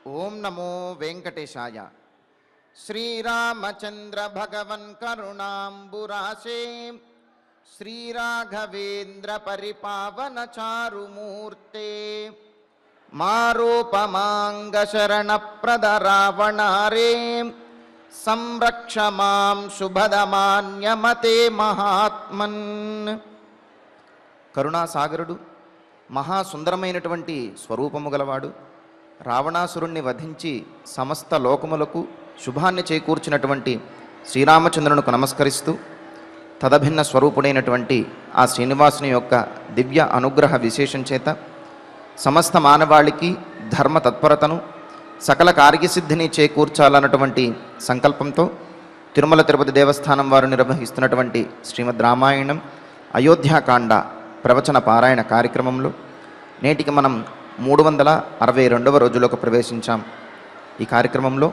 ఓం నమో వెంకటేశాయ. శ్రీరామచంద్ర భగవన్ కరుణాంబురాశే శ్రీరాఘవేంద్ర పరిపావన చారుమూర్తే మారోపమాంగ శరణ ప్రద రావణారే సంరక్ష మాం శుభదమాన్యమతే మహాత్మన్. కరుణాసాగరుడు, మహాసుందరమైనటువంటి స్వరూపము గలవాడు, రావణాసురుణ్ణి వధించి సమస్త లోకములకు శుభాన్ని చేకూర్చినటువంటి శ్రీరామచంద్రునికి నమస్కరిస్తూ తదభిన్న స్వరూపుడైనటువంటి ఆ శ్రీనివాసుని యొక్క దివ్య అనుగ్రహ విశేషం చేత సమస్త మానవాళికి ధర్మ తత్పరతను సకల కార్యసిద్ధిని చేకూర్చాలన్నటువంటి సంకల్పంతో తిరుమల తిరుపతి దేవస్థానం వారు నిర్వహిస్తున్నటువంటి శ్రీమద్ రామాయణం అయోధ్యాకాండ ప్రవచన పారాయణ కార్యక్రమంలో నేటికి మనం 362వ రోజులోకి ప్రవేశించాం. ఈ కార్యక్రమంలో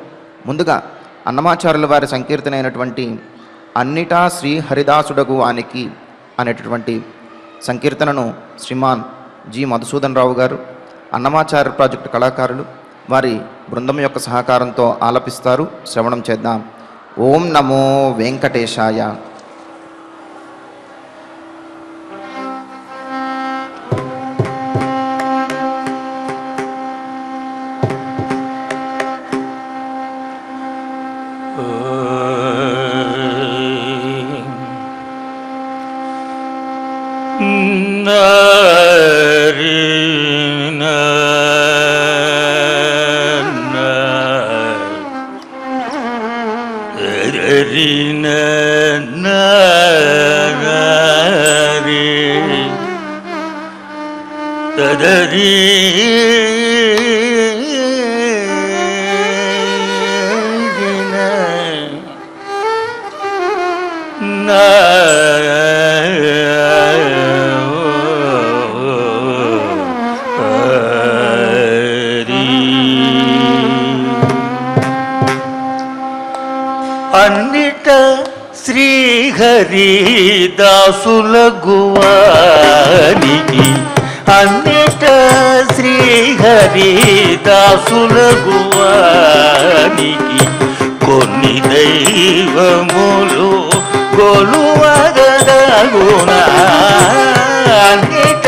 ముందుగా అన్నమాచార్యుల వారి సంకీర్తన అయినటువంటి అన్నిటా శ్రీ హరిదాసుడగు వానికి అనేటటువంటి సంకీర్తనను శ్రీమాన్ జి మధుసూదన్ రావు గారు, అన్నమాచార్య ప్రాజెక్టు కళాకారులు వారి బృందం యొక్క సహకారంతో ఆలపిస్తారు. శ్రవణం చేద్దాం. ఓం నమో వెంకటేశాయ. అన్నిట శ్రీహరిదాసులగువానికి, అన్నిట శ్రీహరిదాసులగువానికి కొన్ని దైవములు కొలువగదగునా. అన్నిట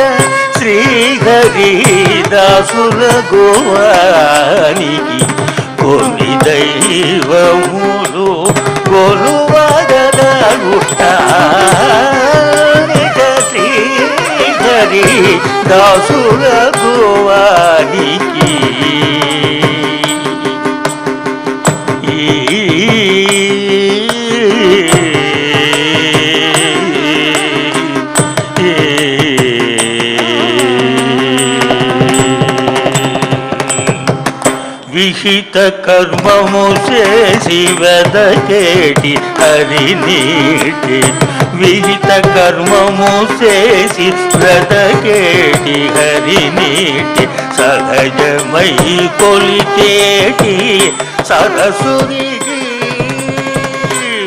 శ్రీహరిదాసులగువానికి కొన్ని దైవములు కొలువగదగునా. శ్రీహరి దాసులగువానికి విహిత కర్మము చేసి వెదకేటి హరినీటి, విహిత కర్మము చేసి వెదకేటి హరినీటి, సహజమై కొలిచేటి సరస్వతికి.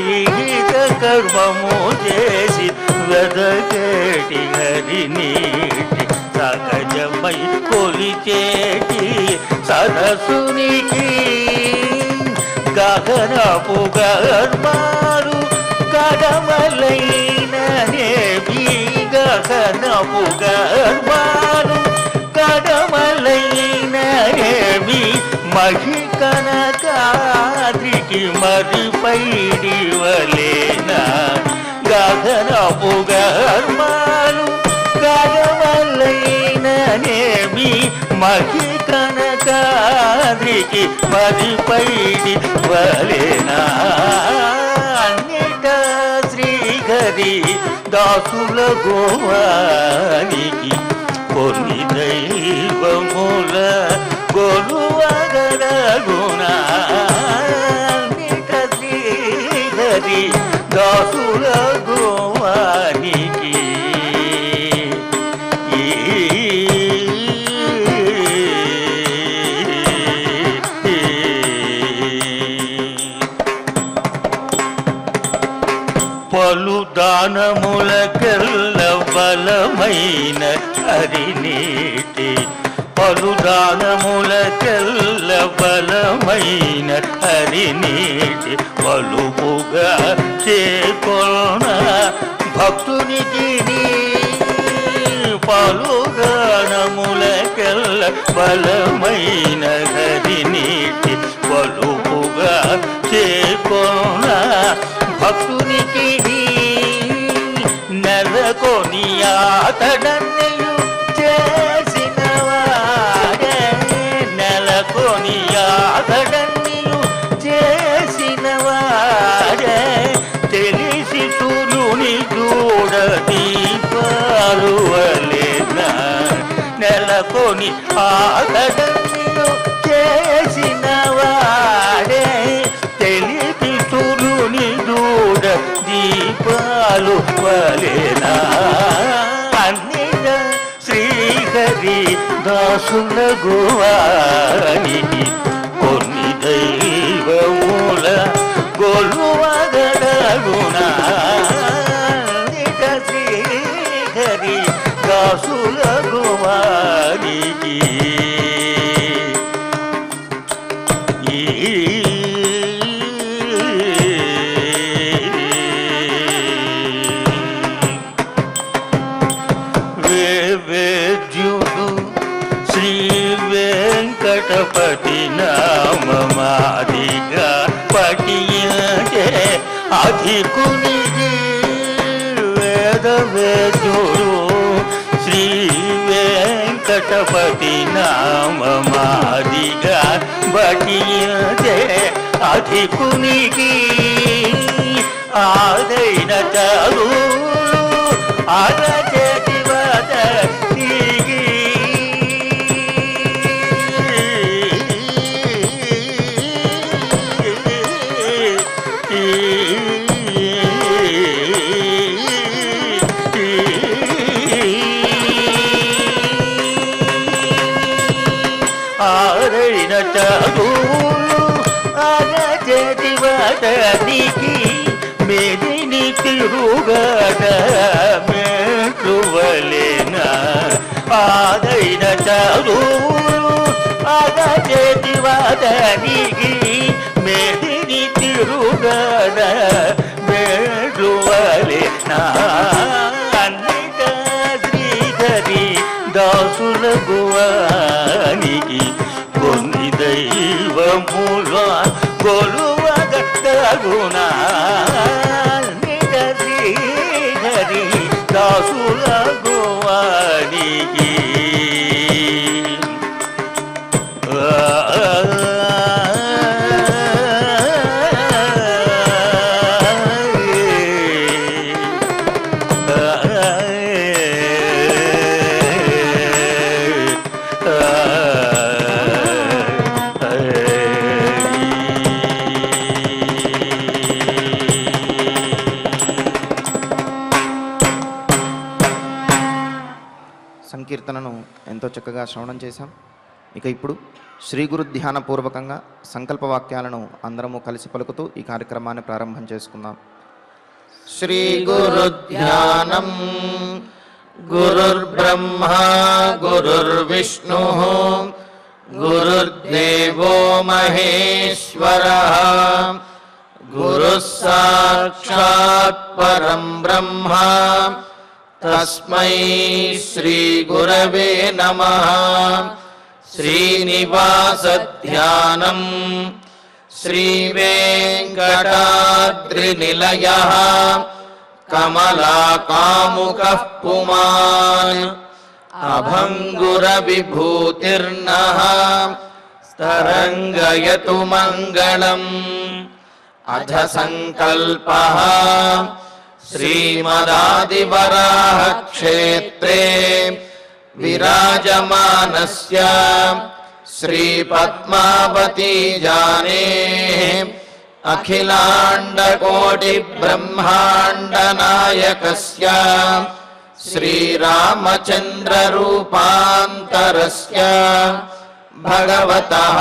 విహిత కర్మము చేసి వెదకేటి హరినీటి, సహజమై కొలిచేటి సరస్సునికి. గగనపు గర్వాలు గడమలైన నేవి, గగనపు గర్వాలు గడమలైన నేవి, మహి కనకాద్రికి మరి పైడివలేనా. గగనపు గర్వాలు గడమలైన నేమి, మహి కనకాద్రికి మరి పైడి వలేనా. అన్నిట శ్రీహరి దాసులగువానికి కొన్ని దైవముల కొలువగదగునా. అన్నిట శ్రీహరి దాసులగువానికి పలు దానములకెల్ల బలమైన హరినీటి, పలు దానములకెల్ల బలమైన హరినీటి పలుపుగా చేకొన్న భక్తునికి పలుగానములకెల్ల బలమైన హరినీటి పలుపుగా చేకొన్న భక్తునికి నెలకొని ఆతడన్నయు చేసిన వాడే నెలకొని ఆతడన్నయు చేసిన వాడే తెలిసి సూర్యుని చూడ దీపాలు వలెనా నెలకొని ఆతడన్నయు చేసిన వాడే తెలిసి సూర్యుని చూడ దీపాలు వలెనా అన్నిట శ్రీహరి దాసుల గువానికి కొన్ని దైవముల గొలువగడగునా అన్నిట శ్రీహరి దాసుల గువానికి వేద్యుడు శ్రీ వెంకటపతి నామమాదిగా పఠించే అధికునికి వేద్యుడు శ్రీ వెంకటపతి నామమాదిగా పఠించే అధికునికి ఆదైన చదువు ఆదచేతి ఆరైన చదువులు ఆదచేతి వాదనికి మేదిని తిరుగడ మేలువలేనా ఆదైన చదువులు ఆదచేతి వాదనికి మేదిని తిరుగడ మేలువలేనా అన్నిట శ్రీహరి దాసుల గువానికి కొన్ని దైవముల గొలువగట్టగునా అన్నిట శ్రీహరి దాసుల గువానికి సంకీర్తనను ఎంతో చక్కగా శ్రవణం చేశాం. ఇక ఇప్పుడు శ్రీ గురు ధ్యానపూర్వకంగా సంకల్ప వాక్యాలను అందరము కలిసి పలుకుతూ ఈ కార్యక్రమాన్ని ప్రారంభం చేసుకుందాం. శ్రీ గురు ధ్యానం గురుర్బ్రహ్మా గురుర్విష్ణు గురుర్దేవో మహేశ్వరః గురుః సాక్షాత్ పరం బ్రహ్మ తస్మై శ్రీ గురవే నమః. శ్రీనివాస ధ్యానం శ్రీ వెంకటాద్రినిలయః కమలాకాముకః పుమాన్ అభంగుర విభూతిర్నః స్తరంగయతు మంగళం. అథ సంకల్పః శ్రీమదాదివరాహ క్షేత్రే విరాజమానస్య శ్రీ పద్మావతీ జానేః అఖిలాండకోటి బ్రహ్మాండ నాయకస్య శ్రీరామచంద్ర రూపాంతరస్య భగవతః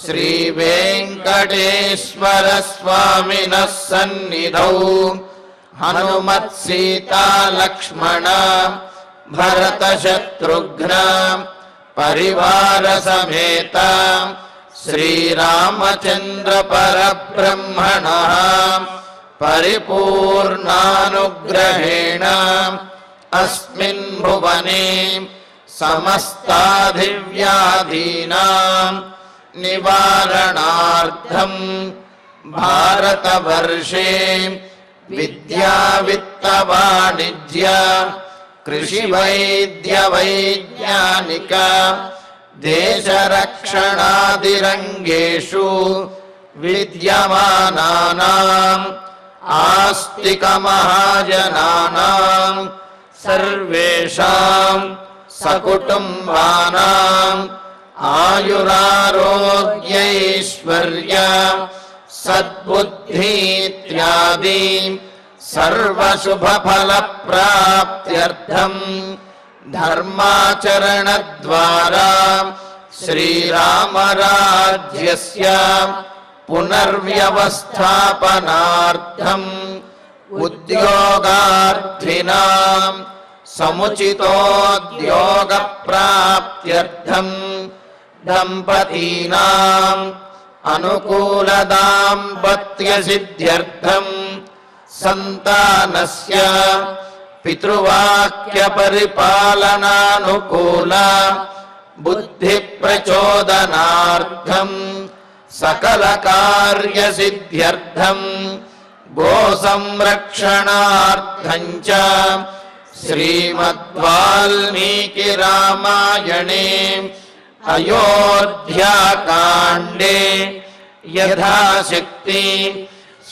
శ్రీ వెంకటేశ్వర స్వామినః సన్నిధౌ హనుమత్ సీతా లక్ష్మణ భరత శత్రుఘ్న పరివార సమేత శ్రీరామచంద్ర పరబ్రహ్మణః పరిపూర్ణానుగ్రహేణ అస్మిన్ భువనే సమస్తాధివ్యాధీనాం నివారణార్థం భారతవర్షే విద్యా విత్త వాణిజ్య కృషి వైద్య వైజ్ఞానిక దేశరక్షణాదిరంగేషు విద్యమానానాం ఆస్తిక మహాజనానాం సర్వేషాం సకుటుంబానాం ఆయురారోగ్యైశ్వర్య సద్బుద్ధీత్యాది సర్వశుభఫలప్రాప్త్యర్థం ధర్మాచరణద్వారా శ్రీరామరాజ్యస్య పునర్వ్యవస్థాపనార్థం ఉద్యోగార్థినాం సముచితోద్యోగప్రాప్త్యర్థం దంపతీనాం అనుకూల దాంపత్య సిద్ధ్యర్థం సంతానస్య పితృవాక్య పరిపాలనానుకూల బుద్ధి ప్రచోదనార్థం సకల కార్య సిద్ధ్యర్థం గో సంరక్షణార్థం చ శ్రీమద్వాల్మీకి రామాయణే అయోధ్యాకాండే యథాశక్తి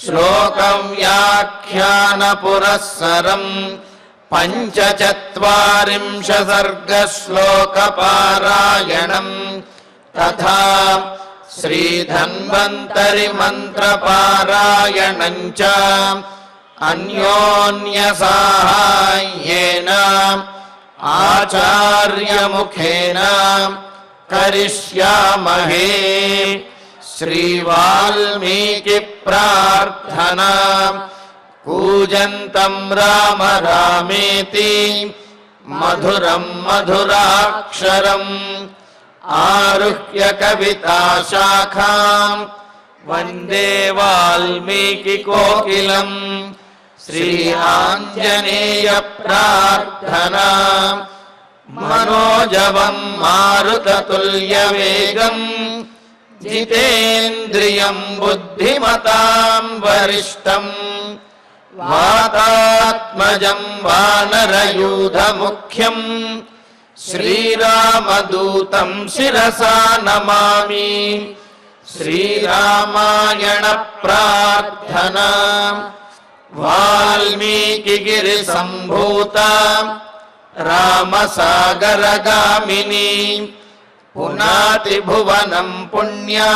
శ్లోకం వ్యాఖ్యాన పురస్సరం పంచచత్వారింశ సర్గశ్లోక పారాయణం తథా శ్రీధన్వంతరి మంత్ర పారాయణం చ అన్యోన్య సాహాయ్యేన ఆచార్యముఖేన కరిష్యామహే. శ్రీవాల్మీకి ప్రార్థనా కూజంతం రామ రామేతి మధురం మధురాక్షరం ఆరుహ్య కవితాశాఖాం వందే వాల్మీకి కోకిలం. శ్రీ ఆంజనేయ ప్రార్థనా మనోజవం మారుతతుల్యవేగం జితేంద్రియం బుద్ధిమతాం వరిష్టం వాతాత్మజం వానరయూధముఖ్యం శ్రీరామదూతం శిరసా నమామి. శ్రీరామాయణ ప్రార్థనా వాల్మీకిగిరి సంభూత రామసాగరగామిని పునాతి భువనం పుణ్యా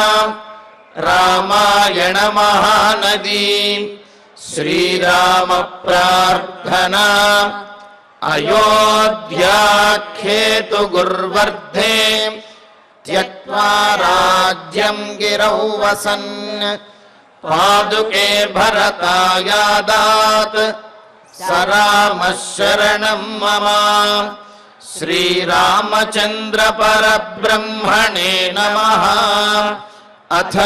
రామాయణ మహానదీ. శ్రీరామ ప్రార్థనా అయోధ్యాఖ్యేతు గుర్వర్ధే త్యక్త్వా రాజ్యం గిరౌ వసన్ పాదుకే భరతాయాదాత్ సరామ శరణం మమ. శ్రీరామచంద్ర పరబ్రహ్మణే నమః. అథ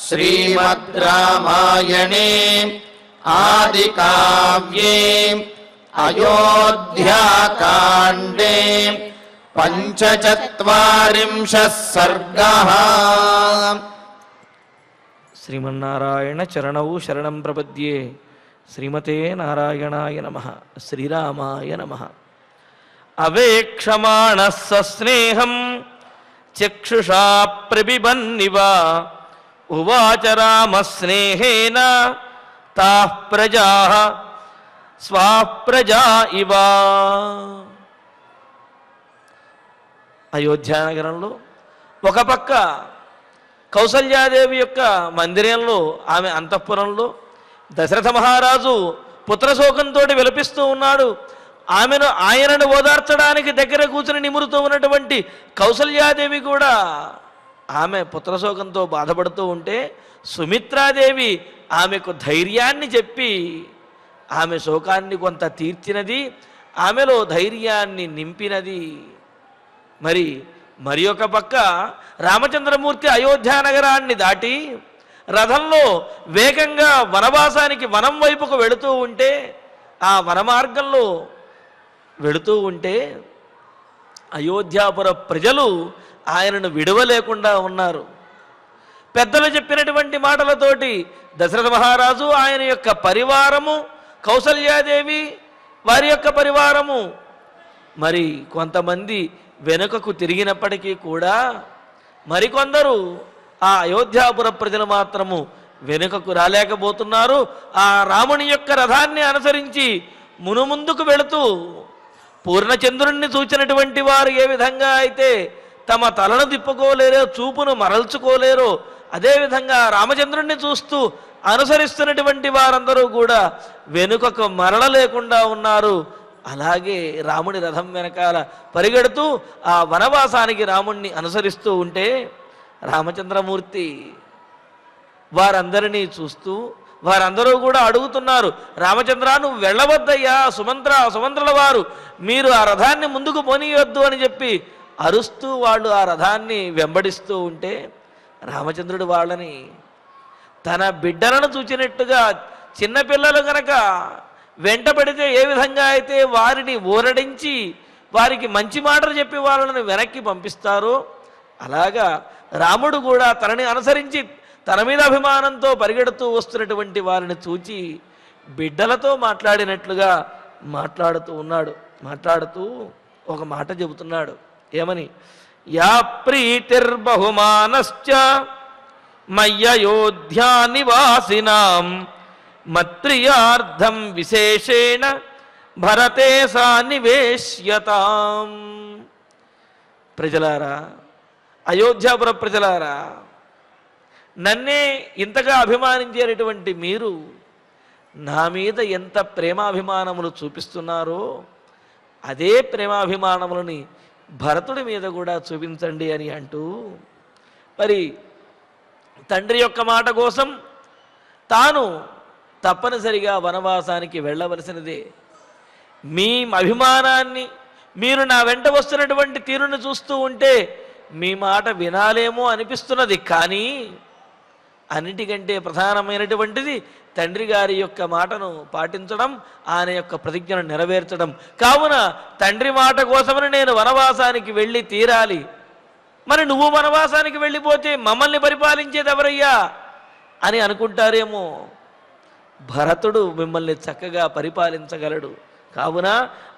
శ్రీమద్ రామాయణే ఆదికావ్యే అయోధ్యాకాండే పంచచత్వారింశః సర్గః. శ్రీమన్నారాయణ చరణౌ శరణం ప్రపద్యే. శ్రీమతే నారాయణాయ నమః. శ్రీరామాయ నమః. అవేక్షమాణః సస్నేహం చక్షుషా ప్రబిబన్నివ ఉవాచ రామస్నేహేన తాః ప్రజాః స్వాప్రజా ఇవ. అయోధ్యానగరంలో ఒక పక్క కౌసల్యాదేవి యొక్క మందిరంలో, ఆమె అంతఃపురంలో దశరథ మహారాజు పుత్రశోకంతో విలపిస్తూ ఉన్నాడు. ఆయనను ఓదార్చడానికి దగ్గర కూర్చుని నిమురుతూ ఉన్నటువంటి కౌసల్యాదేవి కూడా ఆమె పుత్రశోకంతో బాధపడుతూ ఉంటే సుమిత్రాదేవి ఆమెకు ధైర్యాన్ని చెప్పి ఆమె శోకాన్ని కొంత తీర్చినది, ఆమెలో ధైర్యాన్ని నింపినది. మరి మరి ఒక పక్క రామచంద్రమూర్తి అయోధ్య నగరాన్ని దాటి రథంలో వేగంగా వనవాసానికి వనం వైపుకు వెళుతూ ఉంటే, ఆ వన మార్గంలో వెళుతూ ఉంటే అయోధ్యాపుర ప్రజలు ఆయనను విడవలేకుండా ఉన్నారు. పెద్దలు చెప్పినటువంటి మాటలతోటి దశరథ మహారాజు, ఆయన యొక్క పరివారము, కౌసల్యాదేవి వారి యొక్క పరివారము, మరి కొంతమంది వెనుకకు తిరిగినప్పటికీ కూడా మరికొందరు ఆ అయోధ్యాపుర ప్రజలు మాత్రము వెనుకకు రాలేకపోతున్నారు. ఆ రాముని యొక్క రథాన్ని అనుసరించి మునుముందుకు వెళుతూ పూర్ణచంద్రుణ్ణి చూచినటువంటి వారు ఏ విధంగా అయితే తమ తలను తిప్పుకోలేరో, చూపును మరల్చుకోలేరో, అదేవిధంగా రామచంద్రుణ్ణి చూస్తూ అనుసరిస్తున్నటువంటి వారందరూ కూడా వెనుకకు మరలలేకుండా ఉన్నారు. అలాగే రాముడి రథం వెనకాల పరిగెడుతూ ఆ వనవాసానికి రాముణ్ణి అనుసరిస్తూ ఉంటే రామచంద్రమూర్తి వారందరినీ చూస్తూ వారందరూ కూడా అడుగుతున్నారు, రామచంద్ర నువ్వు వెళ్ళవద్దయ్యా, సుమంత్రుల వారు మీరు ఆ రథాన్ని ముందుకు పోనీయొద్దు అని చెప్పి అరుస్తూ వాళ్ళు ఆ రథాన్ని వెంబడిస్తూ ఉంటే రామచంద్రుడు వాళ్ళని తన బిడ్డలను చూచినట్టుగా, చిన్నపిల్లలు గనక వెంట పెడితే ఏ విధంగా అయితే వారిని ఊరడించి వారికి మంచి మాటలు చెప్పి వాళ్ళని వెనక్కి పంపిస్తారో అలాగా రాముడు కూడా తనని అనుసరించి తన మీద అభిమానంతో పరిగెడుతూ వస్తున్నటువంటి వారిని చూచి బిడ్డలతో మాట్లాడినట్లుగా మాట్లాడుతూ ఉన్నాడు. మాట్లాడుతూ ఒక మాట చెబుతున్నాడు. ఏమని? యా ప్రీతిర్బహుమానశ్చ మయ్యయోధ్యా నివాసినాం మత్ప్రియార్థం విశేషేణ భరతే సా నివేశ్యతాం. ప్రజలారా, అయోధ్యాపుర ప్రజలారా, నన్నే ఇంతగా అభిమానించేటటువంటి మీరు నా మీద ఎంత ప్రేమాభిమానములు చూపిస్తున్నారో అదే ప్రేమాభిమానములని భరతుడి మీద కూడా చూపించండి అని అంటూ, మరి తండ్రి యొక్క మాట కోసం తాను తప్పనిసరిగా వనవాసానికి వెళ్ళవలసినదే. మీ అభిమానాన్ని, మీరు నా వెంట వస్తున్నటువంటి తీరును చూస్తూ ఉంటే మీ మాట వినాలేమో అనిపిస్తున్నది. కానీ అన్నిటికంటే ప్రధానమైనటువంటిది తండ్రి గారి యొక్క మాటను పాటించడం, ఆయన యొక్క ప్రతిజ్ఞను నెరవేర్చడం. కావున తండ్రి మాట కోసమని నేను వనవాసానికి వెళ్ళి తీరాలి. మరి నువ్వు వనవాసానికి వెళ్ళిపోతే మమ్మల్ని పరిపాలించేది ఎవరయ్యా అని అనుకుంటారేమో. భరతుడు మిమ్మల్ని చక్కగా పరిపాలించగలడు. కావున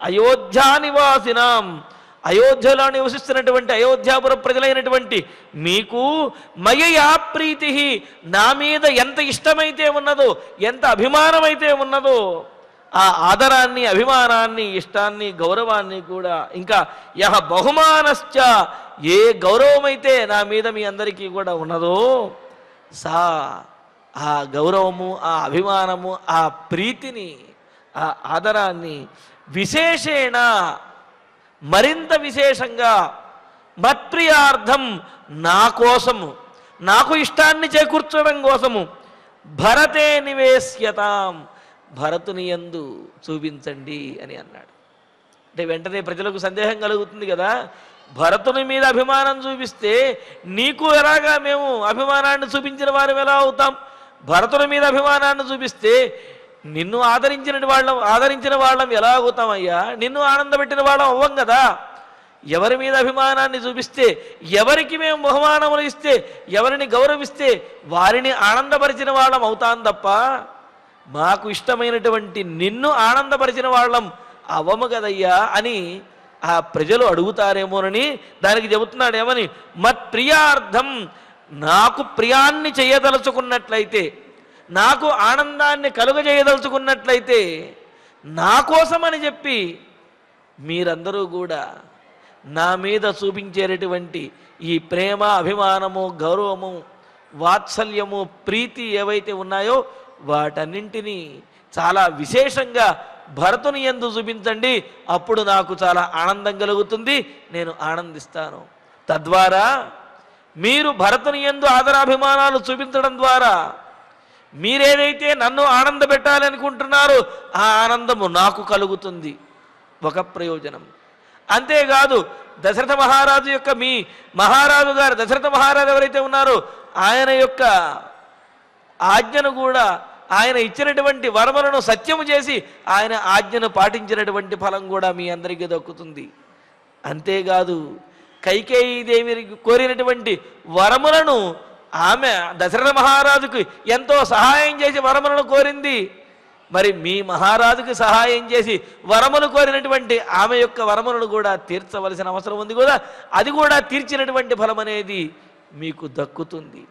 అయోధ్యా నివాసినాం, అయోధ్యలో నివసిస్తున్నటువంటి అయోధ్యాపుర ప్రజలైనటువంటి మీకు మయయా ప్రీతి, నా మీద ఎంత ఇష్టమైతే ఉన్నదో, ఎంత అభిమానమైతే ఉన్నదో ఆ ఆదరాన్ని, అభిమానాన్ని, ఇష్టాన్ని, గౌరవాన్ని కూడా, ఇంకా యహ బహుమానశ్చ, ఏ గౌరవమైతే నా మీద మీ అందరికీ కూడా ఉన్నదో సా, ఆ గౌరవము, ఆ అభిమానము, ఆ ప్రీతిని, ఆ ఆదరాన్ని విశేషేణ, మరింత విశేషంగా మత్ప్రియార్థం, నా కోసము, నాకు ఇష్టాన్ని చేకూర్చడం కోసము భరతే నివేశ్యతాం, భరతుని యందు చూపించండి అని అన్నాడు. అంటే వెంటనే ప్రజలకు సందేహం కలుగుతుంది కదా, భరతుని మీద అభిమానం చూపిస్తే నీకు ఎలాగా మేము అభిమానాన్ని చూపించిన వారు ఎలా అవుతాం? భరతుని మీద అభిమానాన్ని చూపిస్తే నిన్ను ఆదరించిన వాళ్ళం ఎలా అవుతామయ్యా? నిన్ను ఆనందపెట్టిన వాళ్ళం అవ్వం కదా. ఎవరి మీద అభిమానాన్ని చూపిస్తే, ఎవరికి మేము బహుమానములు ఇస్తే, ఎవరిని గౌరవిస్తే వారిని ఆనందపరిచిన వాళ్ళం అవుతాం తప్ప మాకు ఇష్టమైనటువంటి నిన్ను ఆనందపరిచిన వాళ్ళం అవ్వము కదయ్యా అని ఆ ప్రజలు అడుగుతారేమోనని దానికి చెబుతున్నాడు. ఏమని? మత్ప్రియార్థం, నాకు ప్రియాన్ని చేయదలుచుకున్నట్లయితే, నాకు ఆనందాన్ని కలుగజేయదలుచుకున్నట్లయితే నా కోసమని చెప్పి మీరందరూ కూడా నా మీద చూపించేటటువంటి ఈ ప్రేమ, అభిమానము, గౌరవము, వాత్సల్యము, ప్రీతి ఏవైతే ఉన్నాయో వాటన్నింటినీ చాలా విశేషంగా భరతుని యందు చూపించండి. అప్పుడు నాకు చాలా ఆనందం కలుగుతుంది, నేను ఆనందిస్తాను. తద్వారా మీరు భరతుని యందు ఆదరాభిమానాలు చూపించడం ద్వారా మీరేదైతే నన్ను ఆనంద పెట్టాలనుకుంటున్నారో ఆ ఆనందము నాకు కలుగుతుంది, ఒక ప్రయోజనం. అంతేకాదు దశరథ మహారాజు యొక్క మీ మహారాజు గారు దశరథ మహారాజు ఎవరైతే ఉన్నారో ఆయన యొక్క ఆజ్ఞను కూడా ఆయన ఇచ్చినటువంటి వరములను సత్యము చేసి ఆయన ఆజ్ఞను పాటించినటువంటి ఫలం కూడా మీ అందరికీ దక్కుతుంది. అంతేకాదు కైకేయీదేవి కోరినటువంటి వరములను ఆమె దశరథ మహారాజుకు ఎంతో సహాయం చేసి వరములను కోరింది. మరి మీ మహారాజుకి సహాయం చేసి వరములు కోరినటువంటి ఆమె యొక్క వరములను కూడా తీర్చవలసిన అవసరం ఉంది కూడా. అది కూడా తీర్చినటువంటి ఫలం అనేది మీకు దక్కుతుంది.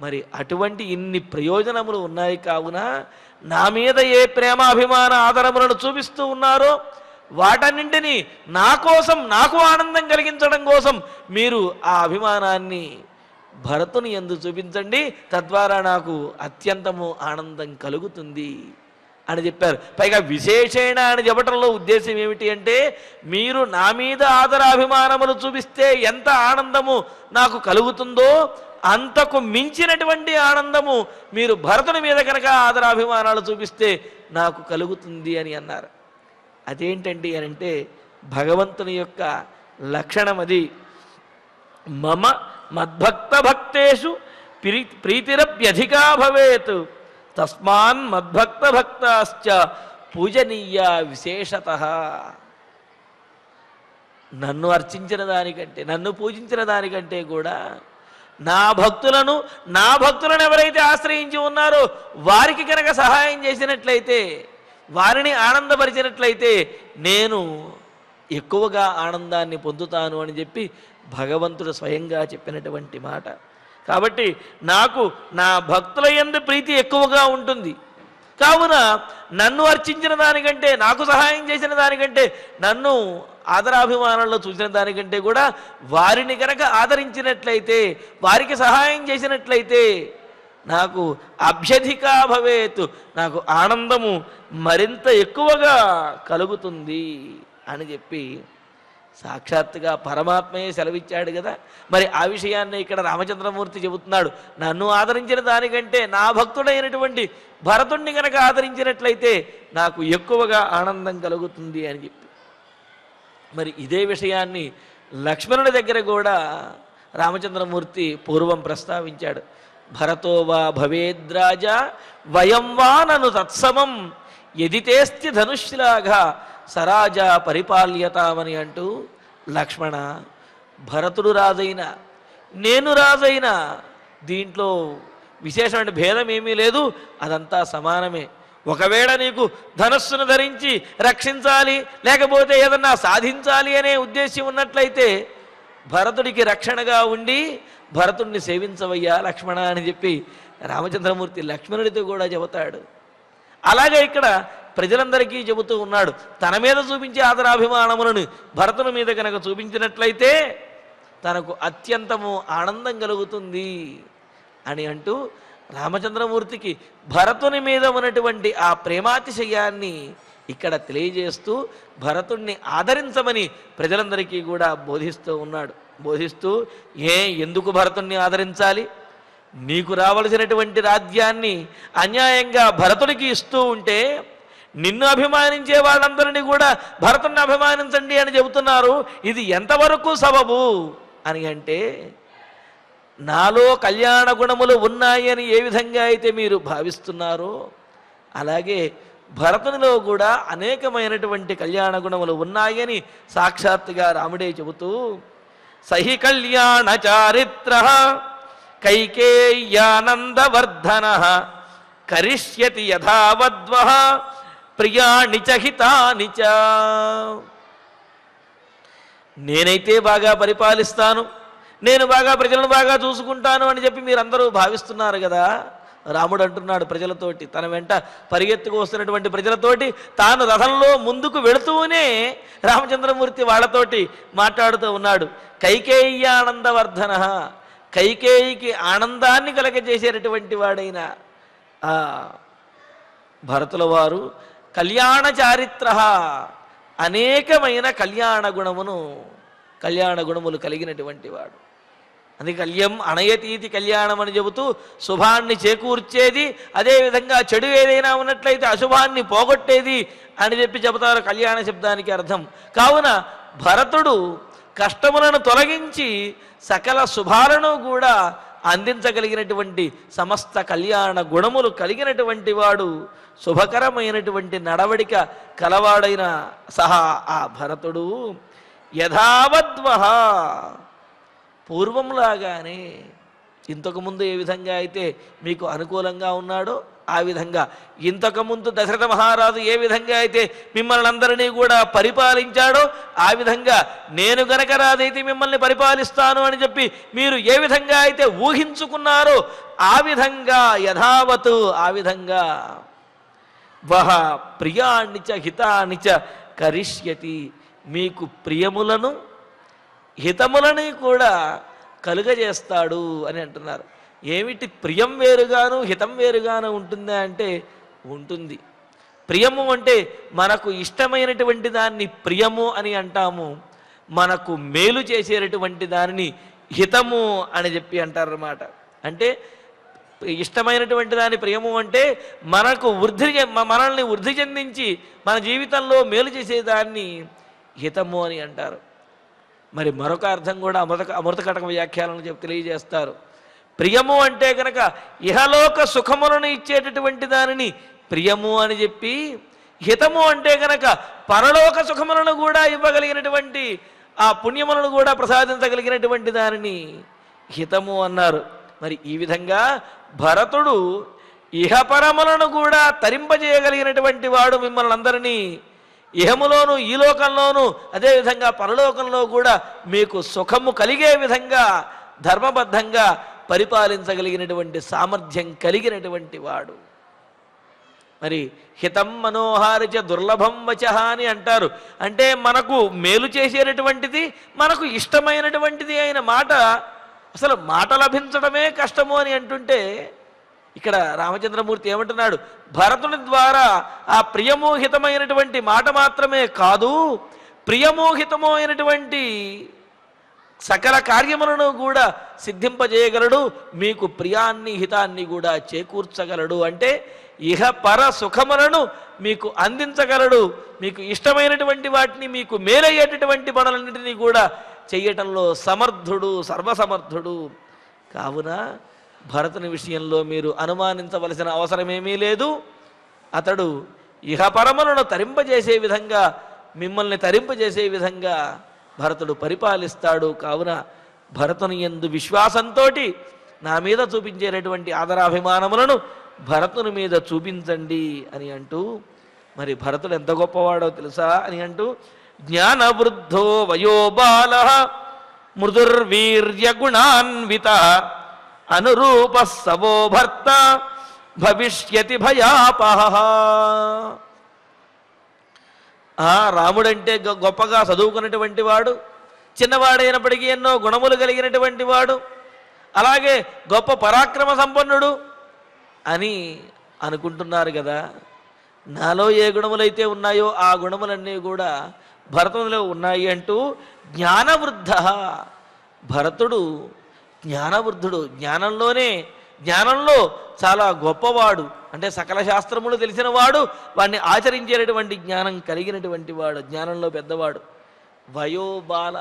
మరి అటువంటి ఇన్ని ప్రయోజనములు ఉన్నాయి. కావున నా మీద ఏ ప్రేమ అభిమాన ఆదరములను చూపిస్తూ ఉన్నారో వాటన్నింటినీ నా కోసం, నాకు ఆనందం కలిగించడం కోసం మీరు ఆ అభిమానాన్ని భరతుని యందు చూపించండి. తద్వారా నాకు అత్యంతము ఆనందం కలుగుతుంది అని చెప్పారు. పైగా విశేషేణ అని చెప్పటంలో ఉద్దేశం ఏమిటి అంటే, మీరు నా మీద ఆదరాభిమానములు చూపిస్తే ఎంత ఆనందము నాకు కలుగుతుందో అంతకు మించినటువంటి ఆనందము మీరు భరతుని మీద కనుక ఆదరాభిమానాలు చూపిస్తే నాకు కలుగుతుంది అని అన్నారు. అదేంటండి అని అంటే, భగవంతుని యొక్క లక్షణం అది. మమ మద్భక్త భక్తేషు ప్రీతిరప్యధికా భవేత్ తస్మాన్ మద్భక్త భక్తాశ్చ పూజనీయ విశేషతః. నన్ను అర్చించిన దానికంటే, నన్ను పూజించిన దానికంటే కూడా నా భక్తులను ఎవరైతే ఆశ్రయించి ఉన్నారో వారికి కనుక సహాయం చేసినట్లయితే, వారిని ఆనందపరిచినట్లయితే నేను ఎక్కువగా ఆనందాన్ని పొందుతాను అని చెప్పి భగవంతుడు స్వయంగా చెప్పినటువంటి మాట. కాబట్టి నాకు నా భక్తుల యందు ప్రీతి ఎక్కువగా ఉంటుంది. కావున నన్ను అర్చించిన దానికంటే, నాకు సహాయం చేసిన దానికంటే, నన్ను ఆదరాభిమానంలో చూసిన దానికంటే కూడా వారిని కనుక ఆదరించినట్లయితే, వారికి సహాయం చేసినట్లయితే నాకు అభ్యధికా భవేత్, నాకు ఆనందము మరింత ఎక్కువగా కలుగుతుంది అని చెప్పి సాక్షాత్తుగా పరమాత్మయే సెలవిచ్చాడు కదా. మరి ఆ విషయాన్ని ఇక్కడ రామచంద్రమూర్తి చెబుతున్నాడు. నన్ను ఆదరించిన దానికంటే నా భక్తుడైనటువంటి భరతుణ్ణి కనుక ఆదరించినట్లయితే నాకు ఎక్కువగా ఆనందం కలుగుతుంది అని చెప్పి. మరి ఇదే విషయాన్ని లక్ష్మణుడి దగ్గర కూడా రామచంద్రమూర్తి పూర్వం ప్రస్తావించాడు. భరతో వా భవేద్రాజ వయం వా నను తత్సమం యదితేస్తి ధనుశ్లాఘ సరాజా పరిపాల్యతామని అంటూ, లక్ష్మణ, భరతుడు రాజైనా నేను రాజైనా దీంట్లో విశేషమైన భేదం ఏమీ లేదు, అదంతా సమానమే. ఒకవేళ నీకు ధనస్సును ధరించి రక్షించాలి, లేకపోతే ఏదన్నా సాధించాలి అనే ఉద్దేశం ఉన్నట్లయితే భరతుడికి రక్షణగా ఉండి భరతుడిని సేవించవయ్యా లక్ష్మణ అని చెప్పి రామచంద్రమూర్తి లక్ష్మణుడితో కూడా చెబుతాడు. అలాగే ఇక్కడ ప్రజలందరికీ చెబుతూ ఉన్నాడు. తన మీద చూపించే ఆదరాభిమానములను భరతుని మీద కనుక చూపించినట్లయితే తనకు అత్యంతము ఆనందం కలుగుతుంది అని అంటూ రామచంద్రమూర్తికి భరతుని మీద ఉన్నటువంటి ఆ ప్రేమాతిశయాన్ని ఇక్కడ తెలియజేస్తూ భరతుణ్ణి ఆదరించమని ప్రజలందరికీ కూడా బోధిస్తూ ఉన్నాడు. బోధిస్తూ, ఎందుకు భరతుణ్ణి ఆదరించాలి? నీకు రావలసినటువంటి రాజ్యాన్ని అన్యాయంగా భరతుడికి ఇస్తూ ఉంటే నిన్ను అభిమానించే వాళ్ళందరినీ కూడా భరతుణ్ణి అభిమానించండి అని చెబుతున్నారు. ఇది ఎంతవరకు సబబు అని అంటే, నాలో కళ్యాణ గుణములు ఉన్నాయని ఏ విధంగా అయితే మీరు భావిస్తున్నారో అలాగే భరతునిలో కూడా అనేకమైనటువంటి కళ్యాణ గుణములు ఉన్నాయని సాక్షాత్తుగా రాముడే చెబుతూ, సహి కళ్యాణ చారిత్ర కైకేయ్యానందవర్ధన కరిష్యతి యథావద్వః ప్రియాణి చ హితాని చ. నేనైతే బాగా పరిపాలిస్తాను, నేను బాగా ప్రజలను బాగా చూసుకుంటాను అని చెప్పి మీరందరూ భావిస్తున్నారు కదా. రాముడు అంటున్నాడు ప్రజలతోటి, తన వెంట పరిగెత్తుకు వస్తున్నటువంటి ప్రజలతోటి తాను రథంలో ముందుకు వెళుతూనే రామచంద్రమూర్తి వాళ్ళతోటి మాట్లాడుతూ ఉన్నాడు. కైకేయ్యానందవర్ధన, కైకేయికి ఆనందాన్ని కలగజేసేటటువంటి వాడైన ఆ భరతుల వారు కళ్యాణ చారిత్ర, అనేకమైన కళ్యాణ గుణములు కలిగినటువంటి వాడు. అది కళ్యం అనయతీతి కళ్యాణం అని చెబుతూ శుభాన్ని చేకూర్చేది, అదేవిధంగా చెడు ఏదైనా ఉన్నట్లయితే అశుభాన్ని పోగొట్టేది అని చెప్పి చెబుతారు కళ్యాణ శబ్దానికి అర్థం. కావున భరతుడు కష్టములను తొలగించి సకల శుభాలను కూడా అందించగలిగినటువంటి సమస్త కళ్యాణ గుణములు కలిగినటువంటి వాడు, శుభకరమైనటువంటి నడవడిక కలవాడైన సహా ఆ భరతుడు యథావద్వహ పూర్వంలాగానే, ఇంతకుముందు ఏ విధంగా అయితే మీకు అనుకూలంగా ఉన్నాడో ఆ విధంగా, ఇంతకుముందు దశరథ మహారాజు ఏ విధంగా అయితే మిమ్మల్ని అందరినీ కూడా పరిపాలించాడో ఆ విధంగా నేను గనక రాజైతే మిమ్మల్ని పరిపాలిస్తాను అని చెప్పి మీరు ఏ విధంగా అయితే ఊహించుకున్నారో ఆ విధంగా యథావతు, ఆ విధంగా వహ ప్రియాణిచ హితానిచ కరిష్యతి, మీకు ప్రియములను హితములని కూడా కలుగజేస్తాడు అని అంటున్నారు. ఏమిటి ప్రియం వేరుగాను హితం వేరుగాను ఉంటుందా అంటే ఉంటుంది. ప్రియము అంటే మనకు ఇష్టమైనటువంటి దాన్ని ప్రియము అని అంటాము, మనకు మేలు చేసేటటువంటి దానిని హితము అని చెప్పి అంటారన్నమాట. అంటే ఇష్టమైనటువంటి దాని ప్రియము అంటే మనకు మనల్ని వృద్ధి చెందించి మన జీవితంలో మేలు చేసేదాన్ని హితము అని అంటారు. మరి మరొక అర్థం కూడా అమృత కటక వ్యాఖ్యానాలను తెలియజేస్తారు. ప్రియము అంటే కనుక ఇహలోక సుఖములను ఇచ్చేటటువంటి దానిని ప్రియము అని చెప్పి, హితము అంటే కనుక పరలోక సుఖములను కూడా ఇవ్వగలిగినటువంటి ఆ పుణ్యములను కూడా ప్రసాదించగలిగినటువంటి దానిని హితము అన్నారు. మరి ఈ విధంగా భరతుడు ఇహపరములను కూడా తరింపజేయగలిగినటువంటి వాడు, మిమ్మల్ని అందరినీ ఇహములోను ఈ లోకంలోను అదేవిధంగా పరలోకంలో కూడా మీకు సుఖము కలిగే విధంగా ధర్మబద్ధంగా పరిపాలించగలిగినటువంటి సామర్థ్యం కలిగినటువంటి వాడు. మరి హితం మనోహారిచ దుర్లభం వచః అని అంటారు. అంటే మనకు మేలు చేసేటటువంటిది, మనకు ఇష్టమైనటువంటిది అయిన మాట, అసలు మాట లభించడమే కష్టము అని అంటుంటే ఇక్కడ రామచంద్రమూర్తి ఏమంటున్నాడు, భరతుని ద్వారా ఆ ప్రియమోహితమైనటువంటి మాట మాత్రమే కాదు, ప్రియమోహితము అయినటువంటి సకల కార్యములను కూడా సిద్ధింపజేయగలడు, మీకు ప్రియాన్ని హితాన్ని కూడా చేకూర్చగలడు. అంటే ఇహ పర సుఖములను మీకు అందించగలడు, మీకు ఇష్టమైనటువంటి వాటిని, మీకు మేలయ్యేటటువంటి పనులన్నింటినీ కూడా చెయ్యటంలో సమర్థుడు, సర్వసమర్థుడు. కావున భరతుని విషయంలో మీరు అనుమానించవలసిన అవసరమేమీ లేదు. అతడు ఇహపరములను తరింపజేసే విధంగా, మిమ్మల్ని తరింపజేసే విధంగా భరతుడు పరిపాలిస్తాడు. కావున భరతుని యందు విశ్వాసంతో నా మీద చూపించేటటువంటి ఆదరాభిమానములను భరతుని మీద చూపించండి అని అంటూ, మరి భరతుడు ఎంత గొప్పవాడో తెలుసా అని అంటూ, జ్ఞానవృద్ధో వయోబాల మృదుర్వీర్య గుణాన్విత అనురూప సవో భర్త భవిష్యతి భయాపహ. రాముడంటే గొప్పగా చదువుకున్నటువంటి వాడు, చిన్నవాడైనప్పటికీ ఎన్నో గుణములు కలిగినటువంటి వాడు, అలాగే గొప్ప పరాక్రమ సంపన్నుడు అని అనుకుంటున్నారు కదా. నాలో ఏ గుణములైతే ఉన్నాయో ఆ గుణములన్నీ కూడా భరతునిలో ఉన్నాయి అంటూ జ్ఞానవృద్ధ, భరతుడు జ్ఞానవృద్ధుడు, జ్ఞానంలో చాలా గొప్పవాడు. అంటే సకల శాస్త్రములు తెలిసిన వాడు, వాడిని ఆచరించేటటువంటి జ్ఞానం కలిగినటువంటి వాడు, జ్ఞానంలో పెద్దవాడు. వయోబాల,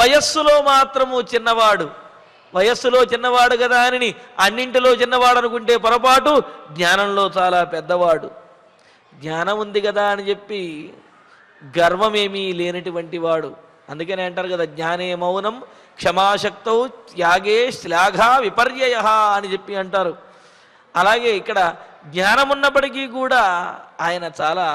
వయస్సులో మాత్రము చిన్నవాడు. వయస్సులో చిన్నవాడు కదా అని అన్నింటిలో చిన్నవాడు అనుకుంటే పొరపాటు, జ్ఞానంలో చాలా పెద్దవాడు. జ్ఞానం ఉంది కదా అని చెప్పి గర్వమేమీ లేనటువంటి వాడు. అందుకనే అంటారు కదా, జ్ఞానే మౌనం క్షమాశక్తౌ త్యాగే శ్లాఘా విపర్యయ అని చెప్పి అంటారు. అలాగే ఇక్కడ జ్ఞానం ఉన్నప్పటికీ కూడా ఆయన చాలా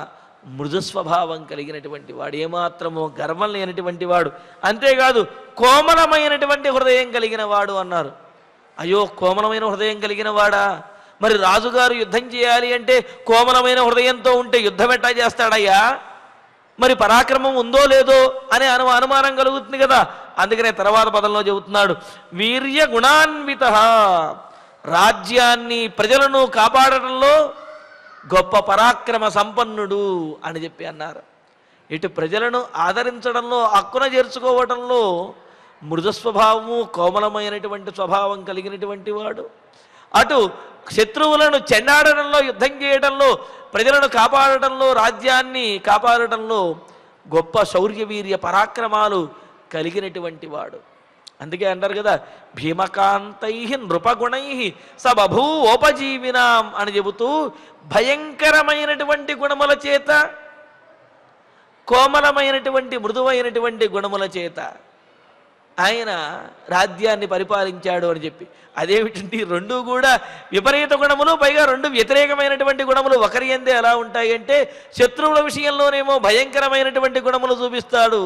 మృదు స్వభావం కలిగినటువంటి వాడు, ఏమాత్రమో గర్వం లేనటువంటి వాడు. అంతేకాదు కోమలమైనటువంటి హృదయం కలిగిన వాడు అన్నారు. అయ్యో, కోమలమైన హృదయం కలిగిన వాడా? మరి రాజుగారు యుద్ధం చేయాలి అంటే కోమలమైన హృదయంతో ఉంటే యుద్ధం ఎట్టా చేస్తాడయ్యా? మరి పరాక్రమం ఉందో లేదో అనే అనుమానం కలుగుతుంది కదా. అందుకనే తర్వాత పదంలో చెబుతున్నాడు, వీర్య గుణాన్విత, రాజ్యాన్ని ప్రజలను కాపాడటంలో గొప్ప పరాక్రమ సంపన్నుడు అని చెప్పి అన్నారు. ఇటు ప్రజలను ఆదరించడంలో, హక్కున చేర్చుకోవటంలో మృదు స్వభావము, కోమలమైనటువంటి స్వభావం కలిగినటువంటి వాడు, అటు శత్రువులను చెండాడడంలో, యుద్ధం చేయడంలో, ప్రజలను కాపాడటంలో, రాజ్యాన్ని కాపాడటంలో గొప్ప శౌర్యవీర్య పరాక్రమాలు కలిగినటువంటి వాడు. అందుకే అంటారు కదా, భీమకాంతై నృపగుణై స బభూవోపజీవినాం అని చెబుతూ భయంకరమైనటువంటి గుణముల చేత, కోమలమైనటువంటి మృదువైనటువంటి గుణముల చేత ఆయన రాజ్యాన్ని పరిపాలించాడు అని చెప్పి. అదేమిటంటే రెండు కూడా విపరీత గుణములు, పైగా రెండు వ్యతిరేకమైనటువంటి గుణములు ఒకరి యందే ఎలా ఉంటాయి అంటే, శత్రువుల విషయంలోనేమో భయంకరమైనటువంటి గుణములు చూపిస్తాడు,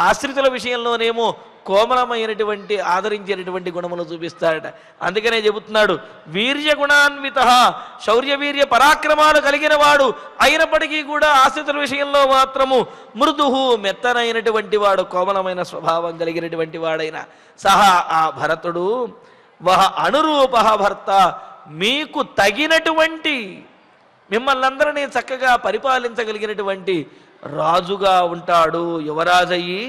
ఆశ్రితుల విషయంలోనేమో కోమలమైనటువంటి ఆదరించేటటువంటి గుణములు చూపిస్తాడట. అందుకనే చెబుతున్నాడు, వీర్య గుణాన్విత, శౌర్య వీర్య పరాక్రమాలు కలిగిన వాడు అయినప్పటికీ కూడా ఆశ్రితుల విషయంలో మాత్రము మృదుహు, మెత్తనైనటువంటి వాడు, కోమలమైన స్వభావం కలిగినటువంటి వాడైన సహా ఆ భరతుడు వహ అనురూప భర్త, మీకు తగినటువంటి, మిమ్మల్ని అందరినీ చక్కగా పరిపాలించగలిగినటువంటి రాజుగా ఉంటాడు. యువరాజయ్యి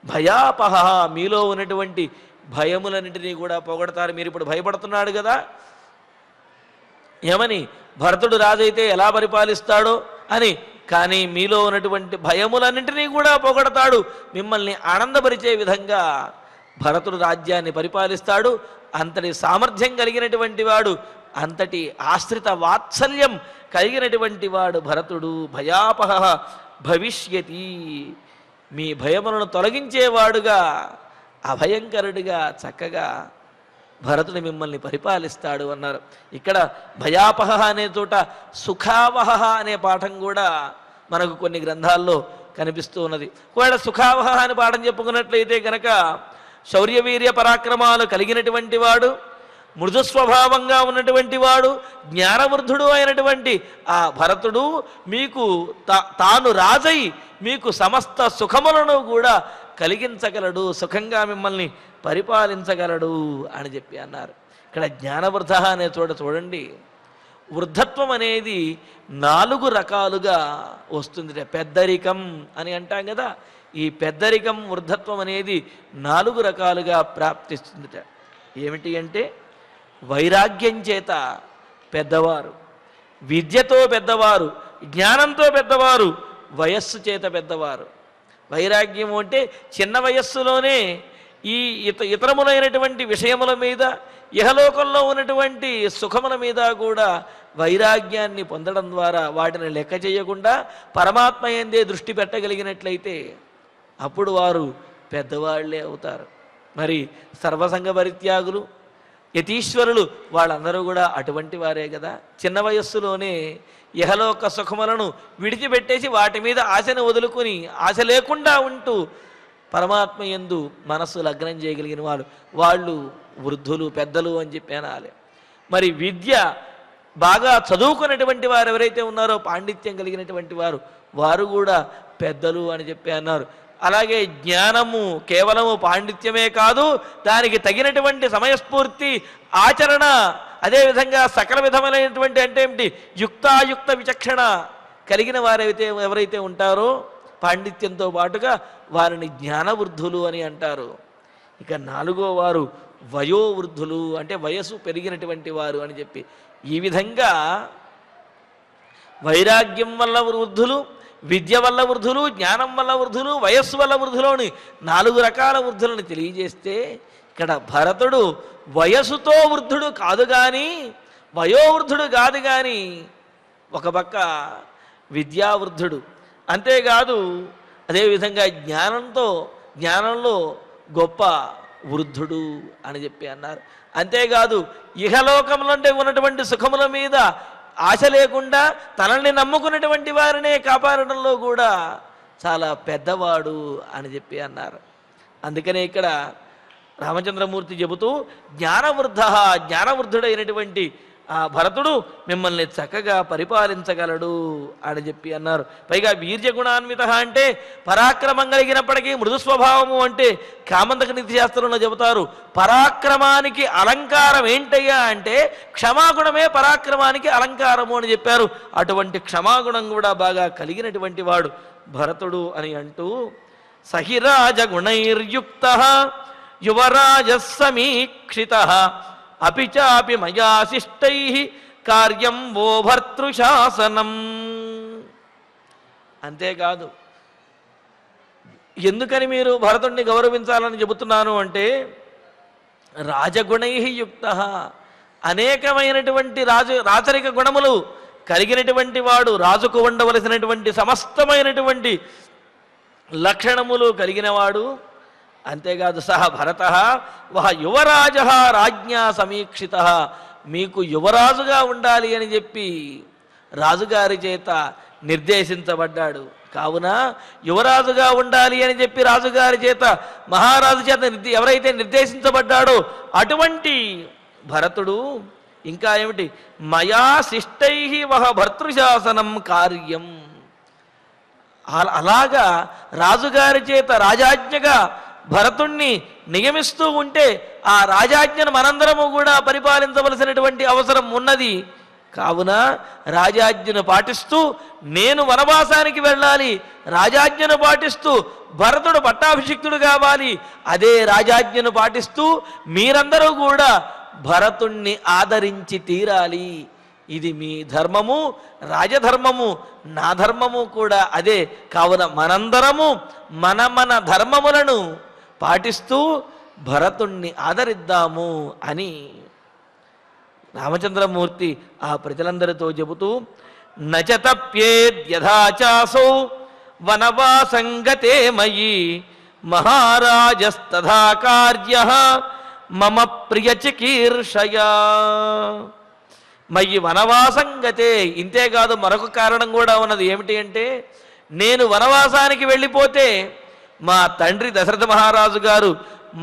భయాపహ, మీలో ఉన్నటువంటి భయములన్నింటినీ కూడా పోగొడతారు. మీరు ఇప్పుడు భయపడుతున్నాడు కదా ఏమని, భరతుడు రాజైతే ఎలా పరిపాలిస్తాడో అని, కానీ మీలో ఉన్నటువంటి భయములన్నింటినీ కూడా పోగొడతాడు. మిమ్మల్ని ఆనందపరిచే విధంగా భరతుడు రాజ్యాన్ని పరిపాలిస్తాడు. అంతటి సామర్థ్యం కలిగినటువంటి వాడు, అంతటి ఆశ్రిత వాత్సల్యం కలిగినటువంటి వాడు భరతుడు. భయాపహ భవిష్యతి, మీ భయములను తొలగించేవాడుగా, అభయంకరుడిగా చక్కగా భరతుడు మిమ్మల్ని పరిపాలిస్తాడు అన్నారు. ఇక్కడ భయాపహ అనే చోట సుఖావహ అనే పాఠం కూడా మనకు కొన్ని గ్రంథాల్లో కనిపిస్తూ ఉన్నది. ఒకవేళ సుఖావహ అని పాఠం చెప్పుకున్నట్లయితే కనుక, శౌర్యవీర్య పరాక్రమాలు కలిగినటువంటి వాడు, మృదు స్వభావంగా ఉన్నటువంటి వాడు, జ్ఞానవృద్ధుడు అయినటువంటి ఆ భరతుడు మీకు తాను రాజై మీకు సమస్త సుఖములను కూడా కలిగించగలడు, సుఖంగా మిమ్మల్ని పరిపాలించగలడు అని చెప్పి అన్నారు. ఇక్కడ జ్ఞానవృద్ధ అనే చోట చూడండి, వృద్ధత్వం అనేది 4 రకాలుగా వస్తుంది. పెద్దరికం అని అంటాం కదా, ఈ పెద్దరికం వృద్ధత్వం అనేది 4 రకాలుగా ప్రాప్తిస్తుందిట. ఏమిటి అంటే, వైరాగ్యం చేత పెద్దవారు, విద్యతో పెద్దవారు, జ్ఞానంతో పెద్దవారు, వయస్సు చేత పెద్దవారు. వైరాగ్యం అంటే చిన్న వయస్సులోనే ఈ ఇతరములైనటువంటి విషయముల మీద, ఇహలోకంలో ఉన్నటువంటి సుఖముల మీద కూడా వైరాగ్యాన్ని పొందడం ద్వారా వాటిని లెక్క చేయకుండా పరమాత్మ యందే దృష్టి పెట్టగలిగినట్లయితే అప్పుడు వారు పెద్దవాళ్లే అవుతారు. మరి సర్వసంగ పరిత్యాగులు, యతీశ్వరులు వాళ్ళందరూ కూడా అటువంటి వారే కదా. చిన్న వయస్సులోనే ఇహలోక సుఖములను విడిచిపెట్టేసి వాటి మీద ఆశను వదులుకొని, ఆశ లేకుండా ఉంటూ పరమాత్మ యందు మనస్సు లగ్నం చేయగలిగిన వాళ్ళు వృద్ధులు, పెద్దలు అని చెప్పి అనాలి. మరి విద్య బాగా చదువుకున్నటువంటి వారు ఎవరైతే ఉన్నారో, పాండిత్యం కలిగినటువంటి వారు కూడా పెద్దలు అని చెప్పి అన్నారు. అలాగే జ్ఞానము కేవలము పాండిత్యమే కాదు, దానికి తగినటువంటి సమయస్ఫూర్తి, ఆచరణ, అదేవిధంగా సకల విధమైనటువంటి అంటే ఏమిటి, యుక్తాయుక్త విచక్షణ కలిగిన ఎవరైతే ఉంటారో పాండిత్యంతో పాటుగా వారిని జ్ఞానవృద్ధులు అని అంటారు. ఇక 4వ వారు వయోవృద్ధులు, అంటే వయసు పెరిగినటువంటి వారు అని చెప్పి. ఈ విధంగా వైరాగ్యం వల్ల వృద్ధులు, విద్య వల్ల వృద్ధులు, జ్ఞానం వల్ల వృద్ధులు, వయస్సు వల్ల వృద్ధులు అని 4 రకాల వృద్ధులను తెలియజేస్తే, ఇక్కడ భరతుడు వయసుతో వృద్ధుడు కాదు కానీ, వయోవృద్ధుడు కాదు కానీ, ఒక పక్క విద్యావృద్ధుడు, అంతేకాదు అదేవిధంగా జ్ఞానంలో గొప్ప వృద్ధుడు అని చెప్పి అన్నారు. అంతేకాదు ఇహలోకంలో ఉన్నటువంటి సుఖముల మీద ఆశ లేకుండా తనల్ని నమ్ముకున్నటువంటి వారినే కాపాడడంలో కూడా చాలా పెద్దవాడు అని చెప్పి అన్నారు. అందుకనే ఇక్కడ రామచంద్రమూర్తి చెబుతూ జ్ఞానవృద్ధుడైనటువంటి ఆ భరతుడు మిమ్మల్ని చక్కగా పరిపాలించగలడు అని చెప్పి అన్నారు. పైగా వీర్యగుణాన్విత అంటే పరాక్రమం కలిగినప్పటికీ మృదు స్వభావము అంటే కామంతక నీతి శాస్త్రంలో చెబుతారు, పరాక్రమానికి అలంకారం ఏంటయ్యా అంటే క్షమాగుణమే పరాక్రమానికి అలంకారము అని చెప్పారు. అటువంటి క్షమాగుణం కూడా బాగా కలిగినటువంటి వాడు భరతుడు అని అంటూ, సహిరాజగుణైర్యుక్త యువరాజ సమీక్షిత అపి చాపి మయాశిష్టై కార్యం వో భర్తృశాసనం. అంతేకాదు ఎందుకని మీరు భరతుణ్ణి గౌరవించాలని చెబుతున్నాను అంటే, రాజగుణై యుక్త, అనేకమైనటువంటి రాచరిక గుణములు కలిగినటువంటి వాడు, రాజుకు ఉండవలసినటువంటి సమస్తమైనటువంటి లక్షణములు కలిగినవాడు. అంతేకాదు సహ భరత వహ యువరాజ రాజ్ఞా సమీక్షిత, మీకు యువరాజుగా ఉండాలి అని చెప్పి రాజుగారి చేత నిర్దేశించబడ్డాడు. కావున యువరాజుగా ఉండాలి అని చెప్పి రాజుగారి చేత, మహారాజు చేత ఎవరైతే నిర్దేశించబడ్డాడో అటువంటి భరతుడు ఇంకా ఏమిటి, మయా శిష్టై వహ భర్తృశాసనం కార్యం, అలాగా రాజుగారి చేత రాజాజ్ఞగా భరతుణ్ణి నియమిస్తూ ఉంటే ఆ రాజాజ్ఞను మనందరము కూడా పరిపాలించవలసినటువంటి అవసరం ఉన్నది. కావున రాజాజ్ఞను పాటిస్తూ నేను వనవాసానికి వెళ్ళాలి, రాజాజ్ఞను పాటిస్తూ భరతుడు పట్టాభిషిక్తుడు కావాలి, అదే రాజాజ్ఞను పాటిస్తూ మీరందరూ కూడా భరతుణ్ణి ఆదరించి తీరాలి. ఇది మీ ధర్మము, రాజధర్మము, నా ధర్మము కూడా అదే. కావున మనందరము మన ధర్మములను పాటిస్తూ భరతుణ్ణి ఆదరిద్దాము అని రామచంద్రమూర్తి ఆ ప్రజలందరితో చెబుతూ, నచ తప్యేద్యథాచాసౌ వనవాసంగతే మయి మహారాజస్తథా కార్యః మమ ప్రియ చికీర్షయా. మయి వనవాసంగతే, ఇంతేకాదు మరొక కారణం కూడా ఉన్నది. ఏమిటి అంటే, నేను వనవాసానికి వెళ్ళిపోతే మా తండ్రి దశరథ మహారాజు గారు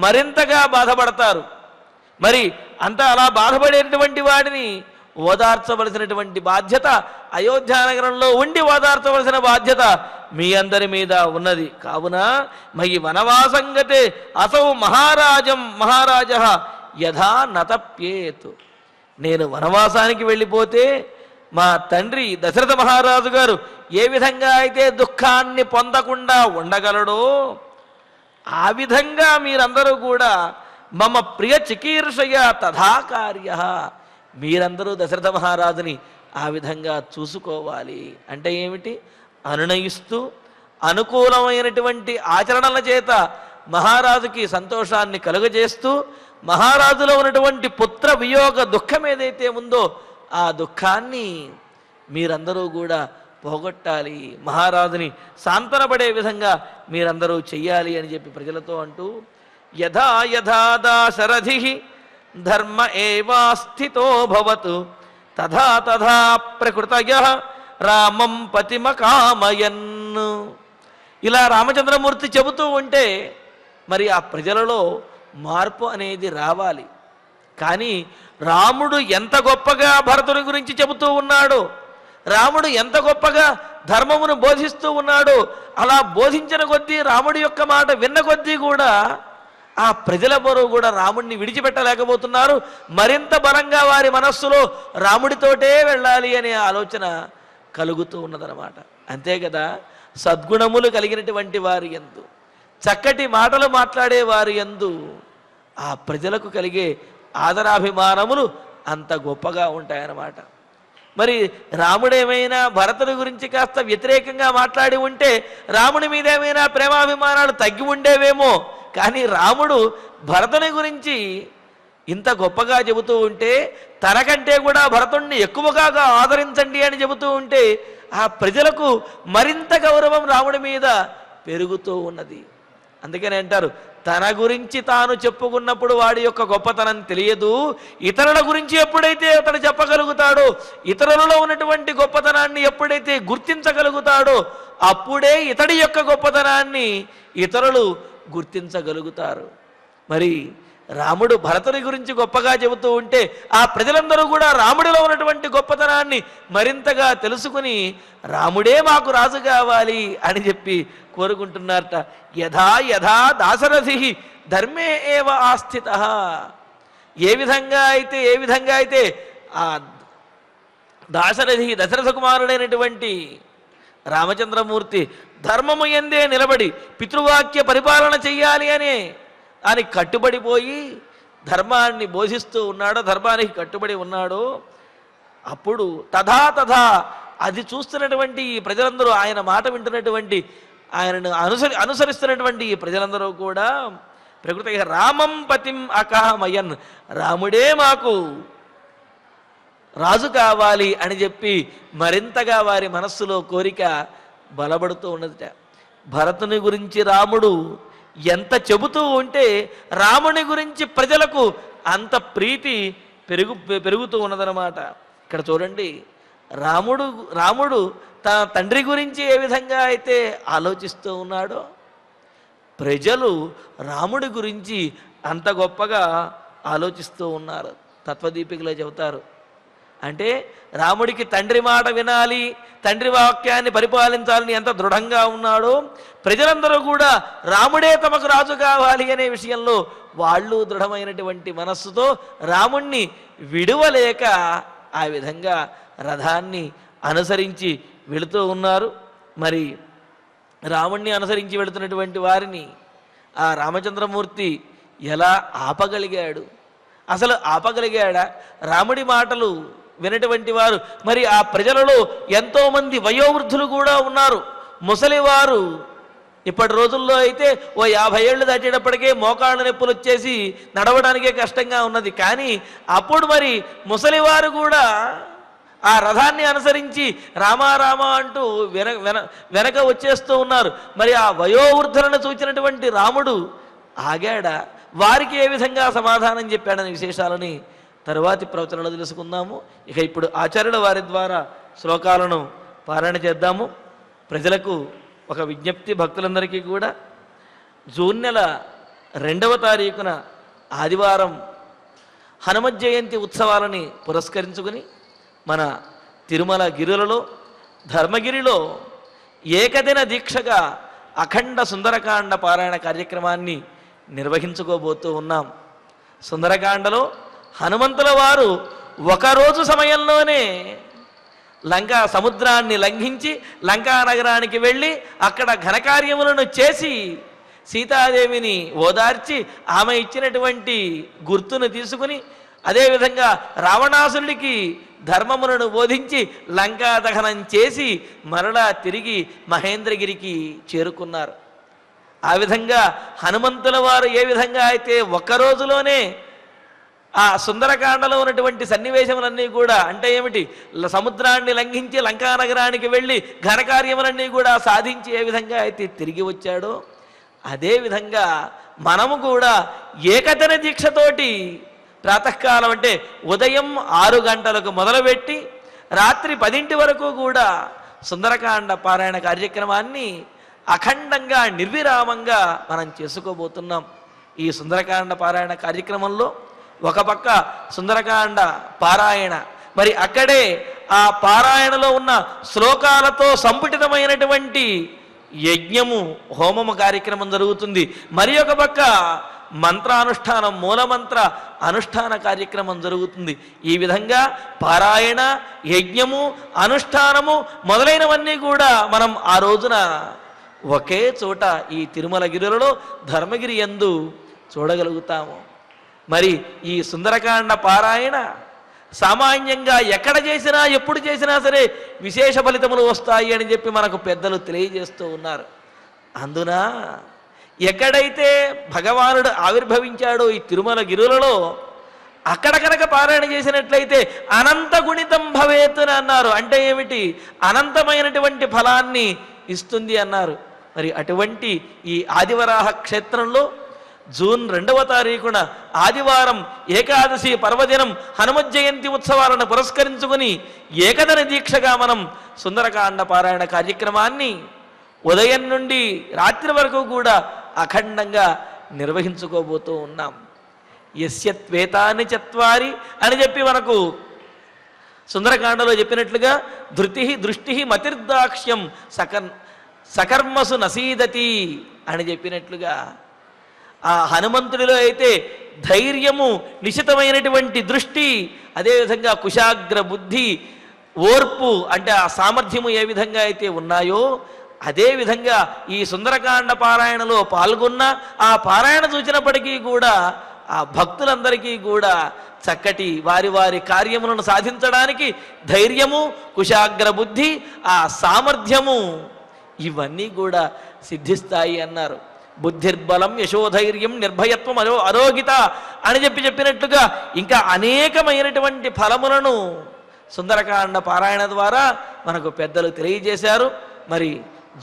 మరింతగా బాధపడతారు. మరి అంతా అలా బాధపడేటువంటి వాడిని ఓదార్చవలసినటువంటి బాధ్యత, అయోధ్యానగరంలో ఉండి ఓదార్చవలసిన బాధ్యత మీ అందరి మీద ఉన్నది. కావున మయి వనవాసంగతే అసౌ మహారాజ యథా నతప్యేత్, నేను వనవాసానికి వెళ్ళిపోతే మా తండ్రి దశరథ మహారాజు గారు ఏ విధంగా అయితే దుఃఖాన్ని పొందకుండా ఉండగలడో ఆ విధంగా మీరందరూ కూడా మమ ప్రియ చికీర్షయ తథా కార్య, మీరందరూ దశరథ మహారాజుని ఆ విధంగా చూసుకోవాలి. అంటే ఏమిటి, అనునయిస్తూ అనుకూలమైనటువంటి ఆచరణల చేత మహారాజుకి సంతోషాన్ని కలుగజేస్తూ, మహారాజులో ఉన్నటువంటి పుత్ర వియోగ దుఃఖం ఏదైతే ఉందో ఆ దుఃఖాన్ని మీరందరూ కూడా పోగొట్టాలి, మహారాజుని సాంతనపడే విధంగా మీరందరూ చెయ్యాలి అని చెప్పి ప్రజలతో అంటూ, యథా యథా దాశరథి ధర్మ ఏవాస్థితో భవతు తథా తథా ప్రకృతయః రామం పతిమకామయన్. ఇలా రామచంద్రమూర్తి చెబుతూ ఉంటే మరి ఆ ప్రజలలో మార్పు అనేది రావాలి. కానీ రాముడు ఎంత గొప్పగా భరతుని గురించి చెబుతూ ఉన్నాడో, రాముడు ఎంత గొప్పగా ధర్మమును బోధిస్తూ ఉన్నాడో, అలా బోధించిన కొద్దీ రాముడి యొక్క మాట విన్న కొద్దీ కూడా ఆ ప్రజలెవరూ కూడా రాముడిని విడిచిపెట్టలేకపోతున్నారు. మరింత బలంగా వారి మనస్సులో రాముడితోటే వెళ్ళాలి అనే ఆలోచన కలుగుతూ ఉన్నదన్నమాట. అంతే కదా, సద్గుణములు కలిగినటువంటి వారి యందు, చక్కటి మాటలు మాట్లాడే వారి యందు ఆ ప్రజలకు కలిగే ఆదరాభిమానములు అంత గొప్పగా ఉంటాయన్నమాట. మరి రాముడేమైనా భరతుడి గురించి కాస్త వ్యతిరేకంగా మాట్లాడి ఉంటే రాముడి మీద ఏమైనా ప్రేమాభిమానాలు తగ్గి ఉండేవేమో. కానీ రాముడు భరతుని గురించి ఇంత గొప్పగా చెబుతూ ఉంటే, తనకంటే కూడా భరతుణ్ణి ఎక్కువగా ఆదరించండి అని చెబుతూ ఉంటే ఆ ప్రజలకు మరింత గౌరవం రాముడి మీద పెరుగుతూ ఉన్నది. అందుకని అంటారు, తన గురించి తాను చెప్పుకున్నప్పుడు వాడి యొక్క గొప్పతనం తెలియదు, ఇతరుల గురించి ఎప్పుడైతే అతను చెప్పగలుగుతాడో, ఇతరులలో ఉన్నటువంటి గొప్పతనాన్ని ఎప్పుడైతే గుర్తించగలుగుతాడో అప్పుడే ఇతడి యొక్క గొప్పతనాన్ని ఇతరులు గుర్తించగలుగుతారు. మరి రాముడు భరతుని గురించి గొప్పగా చెబుతూ ఉంటే ఆ ప్రజలందరూ కూడా రాముడిలో ఉన్నటువంటి గొప్పతనాన్ని మరింతగా తెలుసుకుని రాముడే మాకు రాజు కావాలి అని చెప్పి కోరుకుంటున్నారట. యథా యథా దాశరథి ధర్మే ఏవ ఆస్థిత, ఏ విధంగా అయితే ఆ దాశరథి దశరథ కుమారుడైనటువంటి రామచంద్రమూర్తి ధర్మము యందే నిలబడి పితృవాక్య పరిపాలన చెయ్యాలి అనే అని కట్టుబడిపోయి ధర్మాన్ని బోధిస్తూ ఉన్నాడో, ధర్మానికి కట్టుబడి ఉన్నాడో, అప్పుడు తథా అది చూస్తున్నటువంటి ఈ ప్రజలందరూ, ఆయన మాట వింటున్నటువంటి ఆయనను అనుసరిస్తున్నటువంటి ఈ ప్రజలందరూ కూడా ప్రకృతి రామం పతిం అకామయన్, రాముడే మాకు రాజు కావాలి అని చెప్పి మరింతగా వారి మనస్సులో కోరిక బలపడుతూ ఉన్నదిట. భరతుని గురించి రాముడు ఎంత చెబుతూ ఉంటే రాముని గురించి ప్రజలకు అంత ప్రీతి పెరుగుతూ ఉన్నదన్నమాట. ఇక్కడ చూడండి, రాముడు తన తండ్రి గురించి ఏ విధంగా అయితే ఆలోచిస్తూ ఉన్నాడో, ప్రజలు రాముడి గురించి అంత గొప్పగా ఆలోచిస్తూ ఉన్నారు. తత్వదీపికలో చెబుతారు, అంటే రాముడికి తండ్రి మాట వినాలి, తండ్రి వాక్యాన్ని పరిపాలించాలని ఎంత దృఢంగా ఉన్నాడో, ప్రజలందరూ కూడా రాముడే తమకు రాజు కావాలి అనే విషయంలో వాళ్ళు దృఢమైనటువంటి మనస్సుతో రాముణ్ణి విడువలేక ఆ విధంగా రథాన్ని అనుసరించి వెళుతూ ఉన్నారు. మరి రాముణ్ణి అనుసరించి వెళుతున్నటువంటి వారిని ఆ రామచంద్రమూర్తి ఎలా ఆపగలిగాడు? అసలు ఆపగలిగాడా? రాముడి మాటలు వినటువంటి వారు, మరి ఆ ప్రజలలో ఎంతోమంది వయోవృద్ధులు కూడా ఉన్నారు, ముసలివారు. ఇప్పటి రోజుల్లో అయితే ఓ 50 ఏళ్ళు దాటేటప్పటికే మోకాళ్ళ నొప్పులు వచ్చేసి నడవడానికే కష్టంగా ఉన్నది. కానీ అప్పుడు మరి ముసలివారు కూడా ఆ రథాన్ని అనుసరించి రామారామ అంటూ వెనక వచ్చేస్తూ ఉన్నారు. మరి ఆ వయోవృద్ధులను చూచినటువంటి రాముడు ఆగాడా? వారికి ఏ విధంగా సమాధానం చెప్పాడనే విశేషాలని తరువాతి ప్రవచనలో తెలుసుకుందాము. ఇక ఇప్పుడు ఆచార్యుల వారి ద్వారా శ్లోకాలను పారాయణ చేద్దాము. ప్రజలకు ఒక విజ్ఞప్తి, భక్తులందరికీ కూడా జూన్ నెల 2వ తారీఖున ఆదివారం హనుమత్ జయంతి ఉత్సవాలని పురస్కరించుకుని మన తిరుమల గిరులలో ధర్మగిరిలో ఏకదిన దీక్షగా అఖండ సుందరకాండ పారాయణ కార్యక్రమాన్ని నిర్వహించుకోబోతూ ఉన్నాం. సుందరకాండలో హనుమంతుల వారు ఒకరోజు సమయంలోనే లంకా సముద్రాన్ని లంఘించి లంకా నగరానికి వెళ్ళి అక్కడ ఘనకార్యములను చేసి సీతాదేవిని ఓదార్చి ఆమె ఇచ్చినటువంటి గుర్తును తీసుకుని, అదేవిధంగా రావణాసురుడికి ధర్మములను బోధించి లంకా దహనం చేసి మరలా తిరిగి మహేంద్రగిరికి చేరుకున్నారు. ఆ విధంగా హనుమంతుల వారు ఏ విధంగా అయితే ఒక్కరోజులోనే ఆ సుందరకాండలో ఉన్నటువంటి సన్నివేశములన్నీ కూడా, అంటే ఏమిటి, సముద్రాన్ని లంఘించి లంకా నగరానికి వెళ్ళి ఘనకార్యములన్నీ కూడా సాధించి ఏ విధంగా అయితే తిరిగి వచ్చాడో, అదేవిధంగా మనము కూడా ఏకదిన దీక్షతోటి ప్రాతకాలం అంటే ఉదయం 6 గంటలకు మొదలుపెట్టి రాత్రి 10 వరకు కూడా సుందరకాండ పారాయణ కార్యక్రమాన్ని అఖండంగా నిర్విరామంగా మనం చేసుకోబోతున్నాం. ఈ సుందరకాండ పారాయణ కార్యక్రమంలో ఒక పక్క సుందరకాండ పారాయణ, మరి అక్కడే ఆ పారాయణలో ఉన్న శ్లోకాలతో సంపుటితమైనటువంటి యజ్ఞము, హోమము కార్యక్రమం జరుగుతుంది. మరి ఒక పక్క మంత్రానుష్ఠానం, మూలమంత్ర అనుష్ఠాన కార్యక్రమం జరుగుతుంది. ఈ విధంగా పారాయణ, యజ్ఞము, అనుష్ఠానము మొదలైనవన్నీ కూడా మనం ఆ రోజున ఒకే చోట ఈ తిరుమల గిరులలో ధర్మగిరి యందు చూడగలుగుతాము. మరి ఈ సుందరకాండ పారాయణ సామాన్యంగా ఎక్కడ చేసినా ఎప్పుడు చేసినా సరే విశేష ఫలితములు వస్తాయి అని చెప్పి మనకు పెద్దలు తెలియజేస్తూ ఉన్నారు. అందున ఎక్కడైతే భగవానుడు ఆవిర్భవించాడో ఈ తిరుమల గిరులలో అక్కడ కనుక పారాయణ చేసినట్లయితే అనంత గుణితం భవేత్ అన్నారు. అంటే ఏమిటి? అనంతమైనటువంటి ఫలాన్ని ఇస్తుంది అన్నారు. మరి అటువంటి ఈ ఆదివరాహ క్షేత్రంలో జూన్ 2వ తారీఖున ఆదివారం ఏకాదశి పర్వదినం హనుమత్ జయంతి ఉత్సవాలను పురస్కరించుకుని ఏకదిన దీక్షగా మనం సుందరకాండ పారాయణ కార్యక్రమాన్ని ఉదయం నుండి రాత్రి వరకు కూడా అఖండంగా నిర్వహించుకోబోతూ ఉన్నాం. యస్యత్వేతాని చత్వారి అని చెప్పి మనకు సుందరకాండలో చెప్పినట్లుగా ధృతి దృష్టి మతిర్దాక్ష్యం సకర్మసు నసీదతి అని చెప్పినట్లుగా ఆ హనుమంతుడిలో అయితే ధైర్యము, నిశితమైనటువంటి దృష్టి, అదేవిధంగా కుశాగ్ర బుద్ధి, ఓర్పు, అంటే ఆ సామర్థ్యము ఏ విధంగా అయితే ఉన్నాయో అదేవిధంగా ఈ సుందరకాండ పారాయణలో పాల్గొన్న ఆ పారాయణ చూచినప్పటికీ కూడా ఆ భక్తులందరికీ కూడా చక్కటి వారి వారి కార్యములను సాధించడానికి ధైర్యము, కుశాగ్ర బుద్ధి, ఆ సామర్థ్యము ఇవన్నీ కూడా సిద్ధిస్తాయి అన్నారు. బుద్ధిర్బలం యశోధైర్యం నిర్భయత్వం అరోగిత అని చెప్పినట్లుగా ఇంకా అనేకమైనటువంటి ఫలములను సుందరకాండ పారాయణ ద్వారా మనకు పెద్దలు తెలియజేశారు. మరి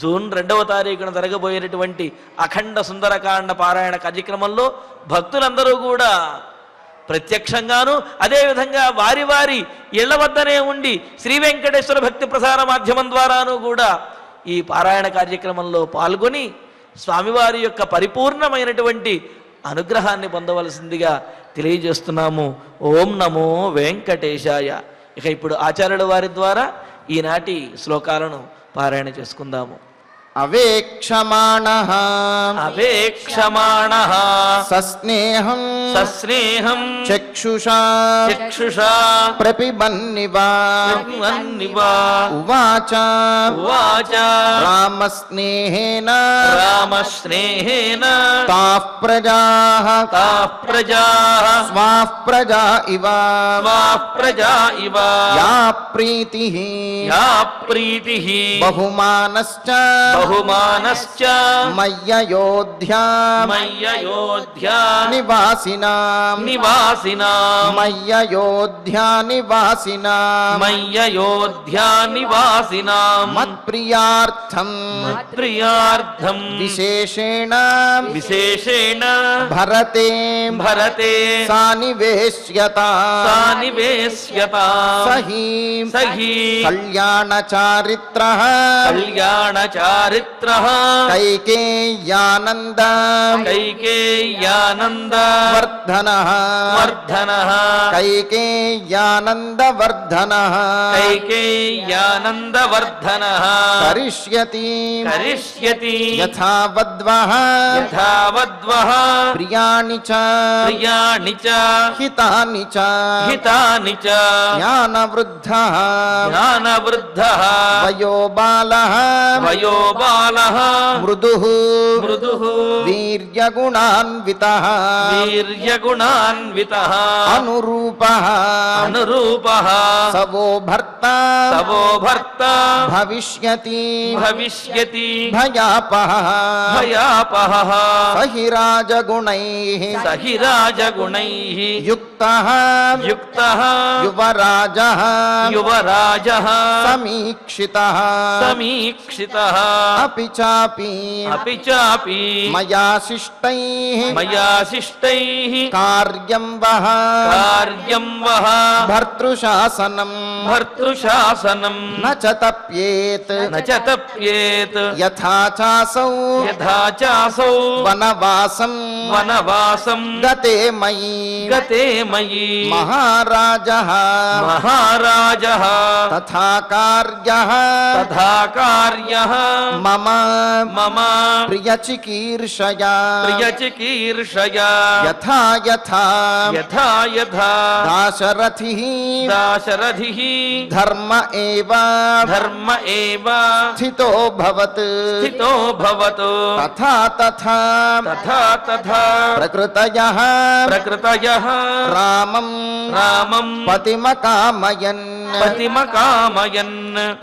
జూన్ 2వ తారీఖున జరగబోయేటటువంటి అఖండ సుందరకాండ పారాయణ కార్యక్రమంలో భక్తులందరూ కూడా ప్రత్యక్షంగాను అదేవిధంగా వారి వారి ఇళ్ల వద్దనే ఉండి శ్రీ వెంకటేశ్వర భక్తి ప్రసార మాధ్యమం ద్వారాను కూడా ఈ పారాయణ కార్యక్రమంలో పాల్గొని స్వామివారి యొక్క పరిపూర్ణమైనటువంటి అనుగ్రహాన్ని పొందవలసిందిగా తెలియజేస్తున్నాము. ఓం నమో వెంకటేశాయ. ఇక ఇప్పుడు ఆచార్యుల వారి ద్వారా ఈనాటి శ్లోకాలను పారాయణ చేసుకుందాము. అవేక్షమాణః అవేక్షమాణః సస్నేహం సస్నేహం చక్షుషా చక్షుషా ప్రపిబన్నివ ప్రపిబన్నివా ఉవాచ ఉవాచ రామస్నేహేన రామస్నేహేన తాః ప్రజాః స్వాః ప్రజా ఇవ ప్రజా ఇవ యా ప్రీతిః బహుమానశ్చ మయ్యయోధ్యా నివాసినాం మయ్యయోధ్యా నివాసినాం మత్ప్రియార్థం విశేషేణ భరతే సానివేశ్యత సహీ కళ్యాణచారిత్రః కైకేయ్యానంద వర్ధనః కైకేయ్యానందవర్ధనః కరిష్యతి యథావద్వః ప్రియాణి చ హితాని చ జ్ఞానవృద్ధః వయోబాలః మృదుః వీర్యగుణాన్వితః అనురూపః సవో భర్త భవిష్యతి భయాపః సహి రాజగుణైః యుక్తః యువరాజః సమీక్షితః అపి చాపి మయా శిష్టైః కార్యం వః భర్తృశాసనం న చ తప్యేత్ యథా చాసౌ వనవాసం గతే మయి మహారాజః తథా కార్యః మమ ప్రియచికీర్షయా యథా దాశరథిః ధర్మ ఏవ స్థితో భవత్ తథా ప్రకృతయః రామం పతిమకామయన్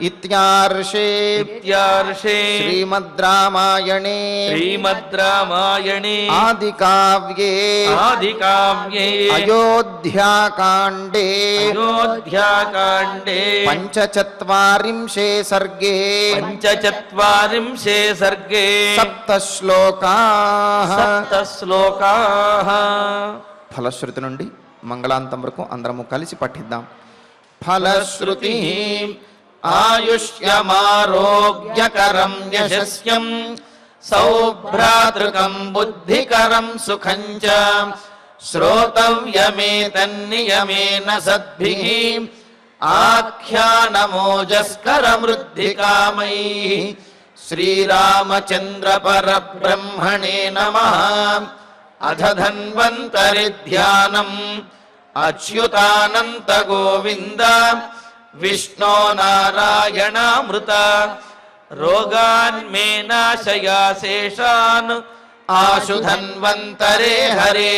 ఇత్యార్షే శ్రీమద్ రామాయణే ఆదికావ్యే అయోధ్యాకాండే పంచచత్వారింశే సర్గే సప్త శ్లోకాః. ఫలశ్రుతి నుండి మంగళాంతం వరకు అందరము కలిసి పఠిద్దాం. ఫలశ్రుతి ఆయుష్యమారోగ్యకరం యశస్యం సౌభ్రాతృకం బుద్ధికరం సుఖం చ శ్రోతవ్యమేతన్నియమేన సద్భిః ఆఖ్యానమోజస్కరమృద్ధికామైః శ్రీరామచంద్ర పరబ్రహ్మణే నమః. అధ ధన్వంతరి ధ్యానం అచ్యుతానంత గోవింద విష్ణో నారాయణామృత రోగాన్మే నాశయా శేషాన్ ఆశు ధన్వంతరే హరే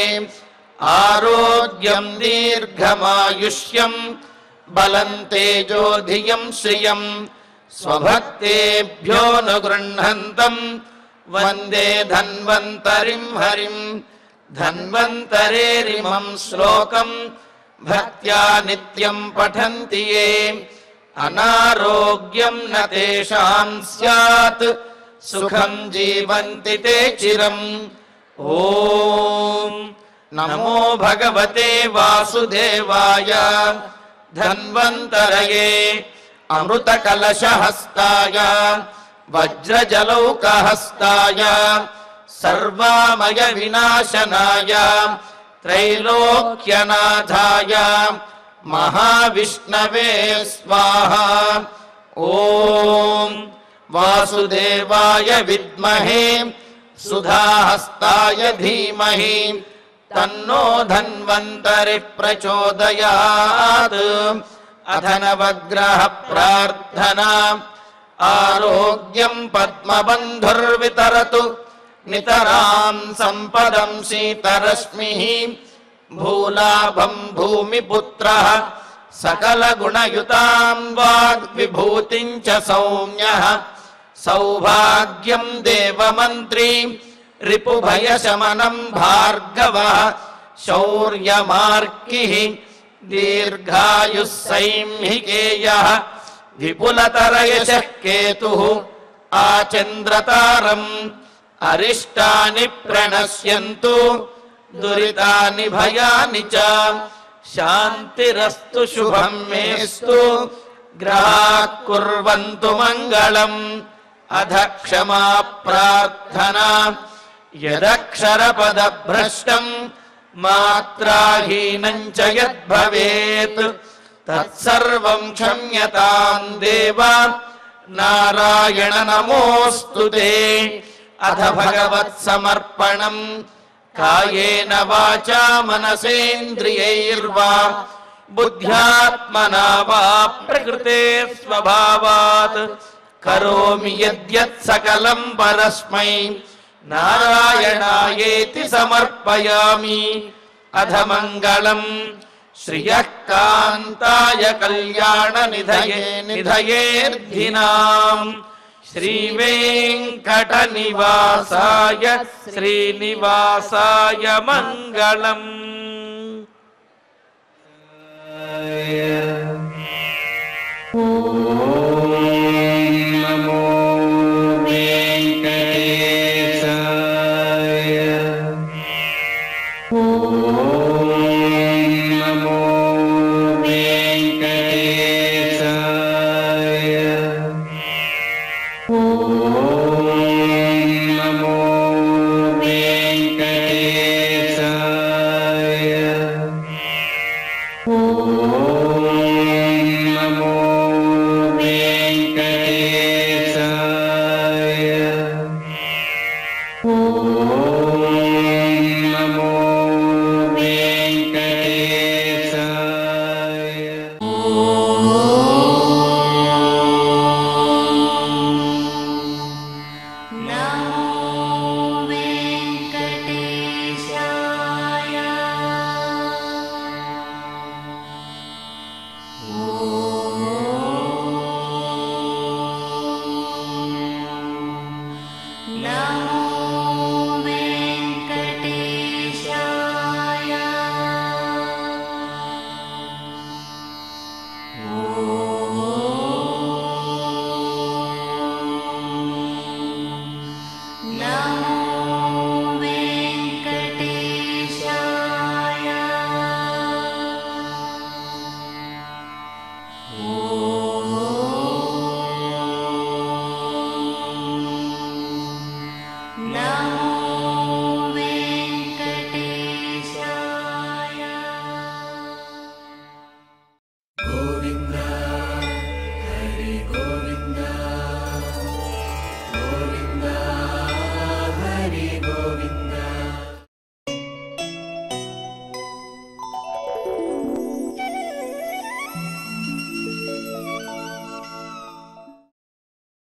ఆరోగ్యం దీర్ఘమాయుష్యం బలం తేజోధియం శ్రియం స్వభక్తేభ్యోనుగృహంతం వందే ధన్వంతరిం హరిం ధన్వంతరేరిమం శ్లోకం భక్త్యా నిత్యం పఠంతి యే అనారోగ్యం న తేషాం స్యాత్ సుఖం జీవంతి తే చిరం. ఓం నమో భగవతే వాసుదేవాయ ధన్వంతరయే అమృత కలశహస్తాయ వజ్రజలౌకహస్తాయ సర్వామయ వినాశనాయ త్రైలోక్యనాథాయ మహావిష్ణవే స్వాహా. ఓం వాసుదేవాయ విద్మహే సుధాహస్తాయ ధీమహి తన్నో ధన్వంతరి ప్రచోదయాత్. అథ నవగ్రహ ప్రార్థనా ఆరోగ్యం పద్మబంధుర్వితరతు నితరాం సంపదం శీతరశ్మిః భూలాభం భూమిపుత్రః సకలగుణయుతాం వాగ్విభూతిం చ సౌమ్యః సౌభాగ్యం దేవమంత్రీ రిపుభయశమనం భార్గవః శౌర్యమార్కిః దీర్ఘాయుః సైంహికేయః విపులతరయశః కేతుః ఆచంద్రతారం. అరిష్టాని ప్రణశ్యంతు దురితాని భయాని చ శాంతిరస్తు శుభం మేస్తు గ్రహాః కుర్వంతు మంగళం. అధ క్షమా ప్రార్థనా యదక్షరపదభ్రష్టం మాత్రాహీనం చ యద్భవేత్ తత్సర్వం క్షమ్యతాం దేవ నారాయణ నమోస్తుతే. అథ భగవత్ సమర్పణం కాయేన వాచా మనసేంద్రియైర్వా బుద్ధ్యాత్మనా వా ప్రకృతే స్వభావాత్ కరోమి యద్యత్ సకలం పరస్మై నారాయణాయేతి సమర్పయామి. అథ మంగళం శ్రియః కాంతాయ కళ్యాణ నిధయేర్ధినాం శ్రీవేంకట నివాసాయ శ్రీనివాసాయ మంగళం.